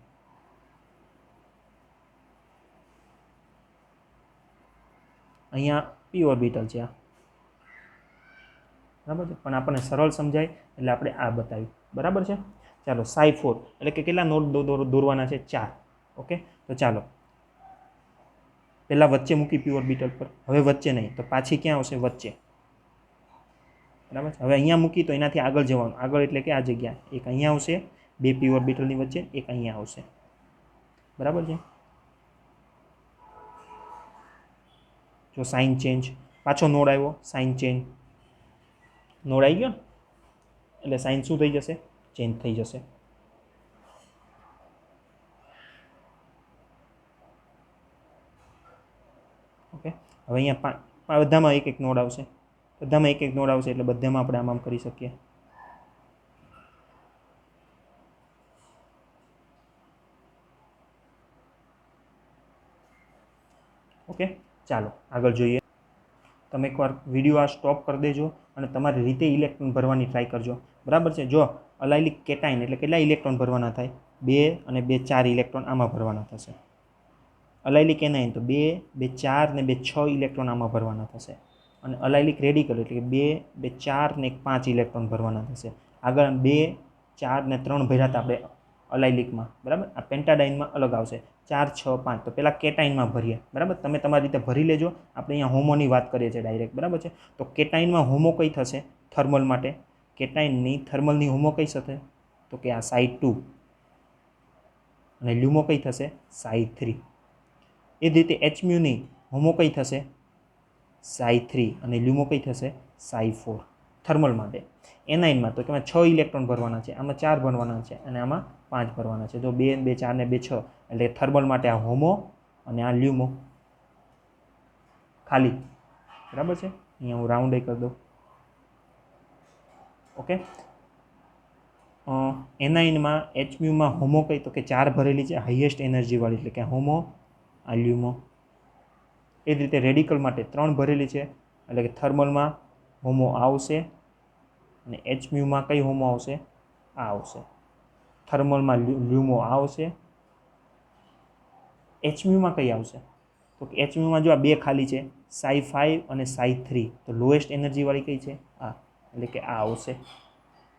અહીંયા પી ઓર્બિટલ છે આ. બરાબર છે. પણ આપણને સરળ સમજાય એટલે આપણે આ બતાવ્યું. બરાબર છે. ચાલો psi4 એટલે કે કેટલા નોડ દોરવાના છે? 4. ઓકે, તો ચાલો પહેલાં વચ્ચે મૂકી પી ઓર્બિટલ પર. હવે વચ્ચે નહીં તો પાછી ક્યાં આવશે? વચ્ચે. બરાબર છે. હવે અહીંયા મૂકી તો એનાથી આગળ જવાનું. આગળ એટલે કે આ જગ્યા. એક અહીંયા આવશે, 2 પી ઓર્બિટલની વચ્ચે, એક અહીંયા આવશે. બરાબર છે. જો સાઇન ચેન્જ, પાછો નોડ આવ્યો, સાઇન ચેન્જ. નોડ આવી ગયો ને એટલે સાઇન શું થઈ જશે? ચેન્જ થઈ જશે. ઓકે, હવે અહીંયા બધામાં એક એક નોડ આવશે, બધામાં એક એક નોડ આવશે એટલે બધામાં આપણે આમ કરી શકીએ. ઓકે, ચાલો આગળ જોઈએ. તમે એકવાર વિડીયો આ સ્ટોપ કરી દેજો અને તમારી રીતે ઇલેક્ટ્રોન ભરવાની ટ્રાય કરજો. બરાબર છે. જો અલાયલિક કેટાઇન એટલે કેટલા ઇલેક્ટ્રોન ભરવાના થાય? 2 અને 2 4 ઇલેક્ટ્રોન આમાં ભરવાના થશે. અલાયલિક એનાઇન તો 2 2 4 ને 2 6 ઇલેક્ટ્રોન આમાં ભરવાના થશે. અને અલાયલિક રેડિકલ એટલે કે 2 2 4 ને 5 ઇલેક્ટ્રોન ભરવાના થશે. આગળ 2 4 ને 3 ભર્યા હતા આપણે અલાયલિકમાં, બરાબર. આ પેન્ટાડાઇનમાં અલગ આવશે 4 6 5. તો પહેલાં કેટાઇનમાં ભરીએ, બરાબર. તમે તમારી રીતે ભરી લેજો. આપણે અહીંયા હોમોની વાત કરીએ છીએ ડાયરેક્ટ, બરાબર છે. તો કેટાઇનમાં હોમો કઈ થશે થર્મલ માટે? કેટાઇનની થર્મલની હોમો કઈ થશે? તો કે આ સાઇડ 2 અને લ્યુમો કઈ થશે? સાઇડ 3. એ જ રીતે એચમ્યુની હોમો કઈ થશે? સાઈ 3 અને લ્યુમો કઈ થશે? સાઈ 4 થર્મલ માટે. એનાઇનમાં તો કે 6 ઇલેક્ટ્રોન ભરવાના છે, આમાં 4 ભરવાના છે અને આમાં 5 ભરવાના છે. તો 2 2 4 ને 2 6 એટલે થર્મલ માટે આ હોમો અને આ લ્યુમો ખાલી, બરાબર છે. અહીંયા હું રાઉન્ડ કરી દઉં. ઓકે, એનાઇનમાં એચમ્યુમાં હોમો કઈ? તો કે 4 ભરેલી છે, હાઈએસ્ટ એનર્જીવાળી એટલે કે હોમો આ લ્યુમો. એ જ રીતે રેડિકલ માટે 3 ભરેલી છે એટલે કે થર્મલમાં હોમો આવશે અને એચમ્યુમાં કઈ હોમો આવશે? આ આવશે. થર્મલમાં લ્યુમો આવશે. એચમ્યુમાં કઈ આવશે? તો કે એચમ્યુમાં જો આ 2 ખાલી છે, સાઈ 5 અને સાઈ 3. તો લોએસ્ટ એનર્જીવાળી કઈ છે? આ, એટલે કે આ આવશે.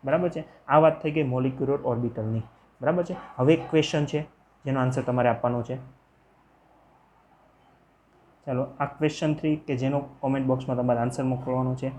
બરાબર છે. આ વાત થઈ ગઈ મોલિક્યુલર ઓર્બિટલની. બરાબર છે. હવે એક ક્વેશ્ચન છે જેનો આન્સર તમારે આપવાનો છે. ચાલો, આ ક્વેશ્ચન 3 કે જેનો કોમેન્ટ બોક્સમાં તમારે આન્સર મોકલવાનો છે.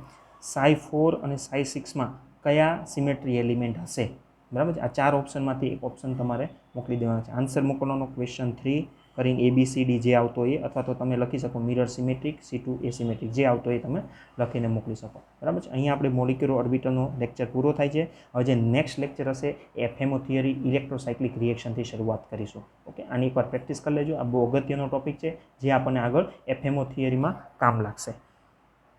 સાઈ 4 અને સાઈ 6માં કયા સિમેટ્રી એલિમેન્ટ હશે? બરાબર છે. આ 4 ઓપ્શનમાંથી એક ઓપ્શન તમારે મોકલી દેવાનો છે. આન્સર મોકલવાનો ક્વેશ્ચન 3 કરીને ABCD જે આવતો હોય, અથવા તો તમે લખી શકો મિરર સિમેટ્રિક, C2 એસિમેટ્રિક, જે આવતો હોય તમે લખીને મોકલી શકો. બરાબર છે. અહીંયા આપણે મોલિક્યુલર ઓર્બિટલનો લેક્ચર પૂરો થાય છે. હવે જે નેક્સ્ટ લેક્ચર હશે એ FMO થિયરી ઇલેક્ટ્રોસાયક્લિક રિએક્શનથી શરૂઆત કરીશું. ઓકે, આની એકવાર પ્રેક્ટિસ કરી લેજો. આ બહુ અગત્યનો ટોપિક છે જે આપણને આગળ FMO થિયરીમાં કામ લાગશે.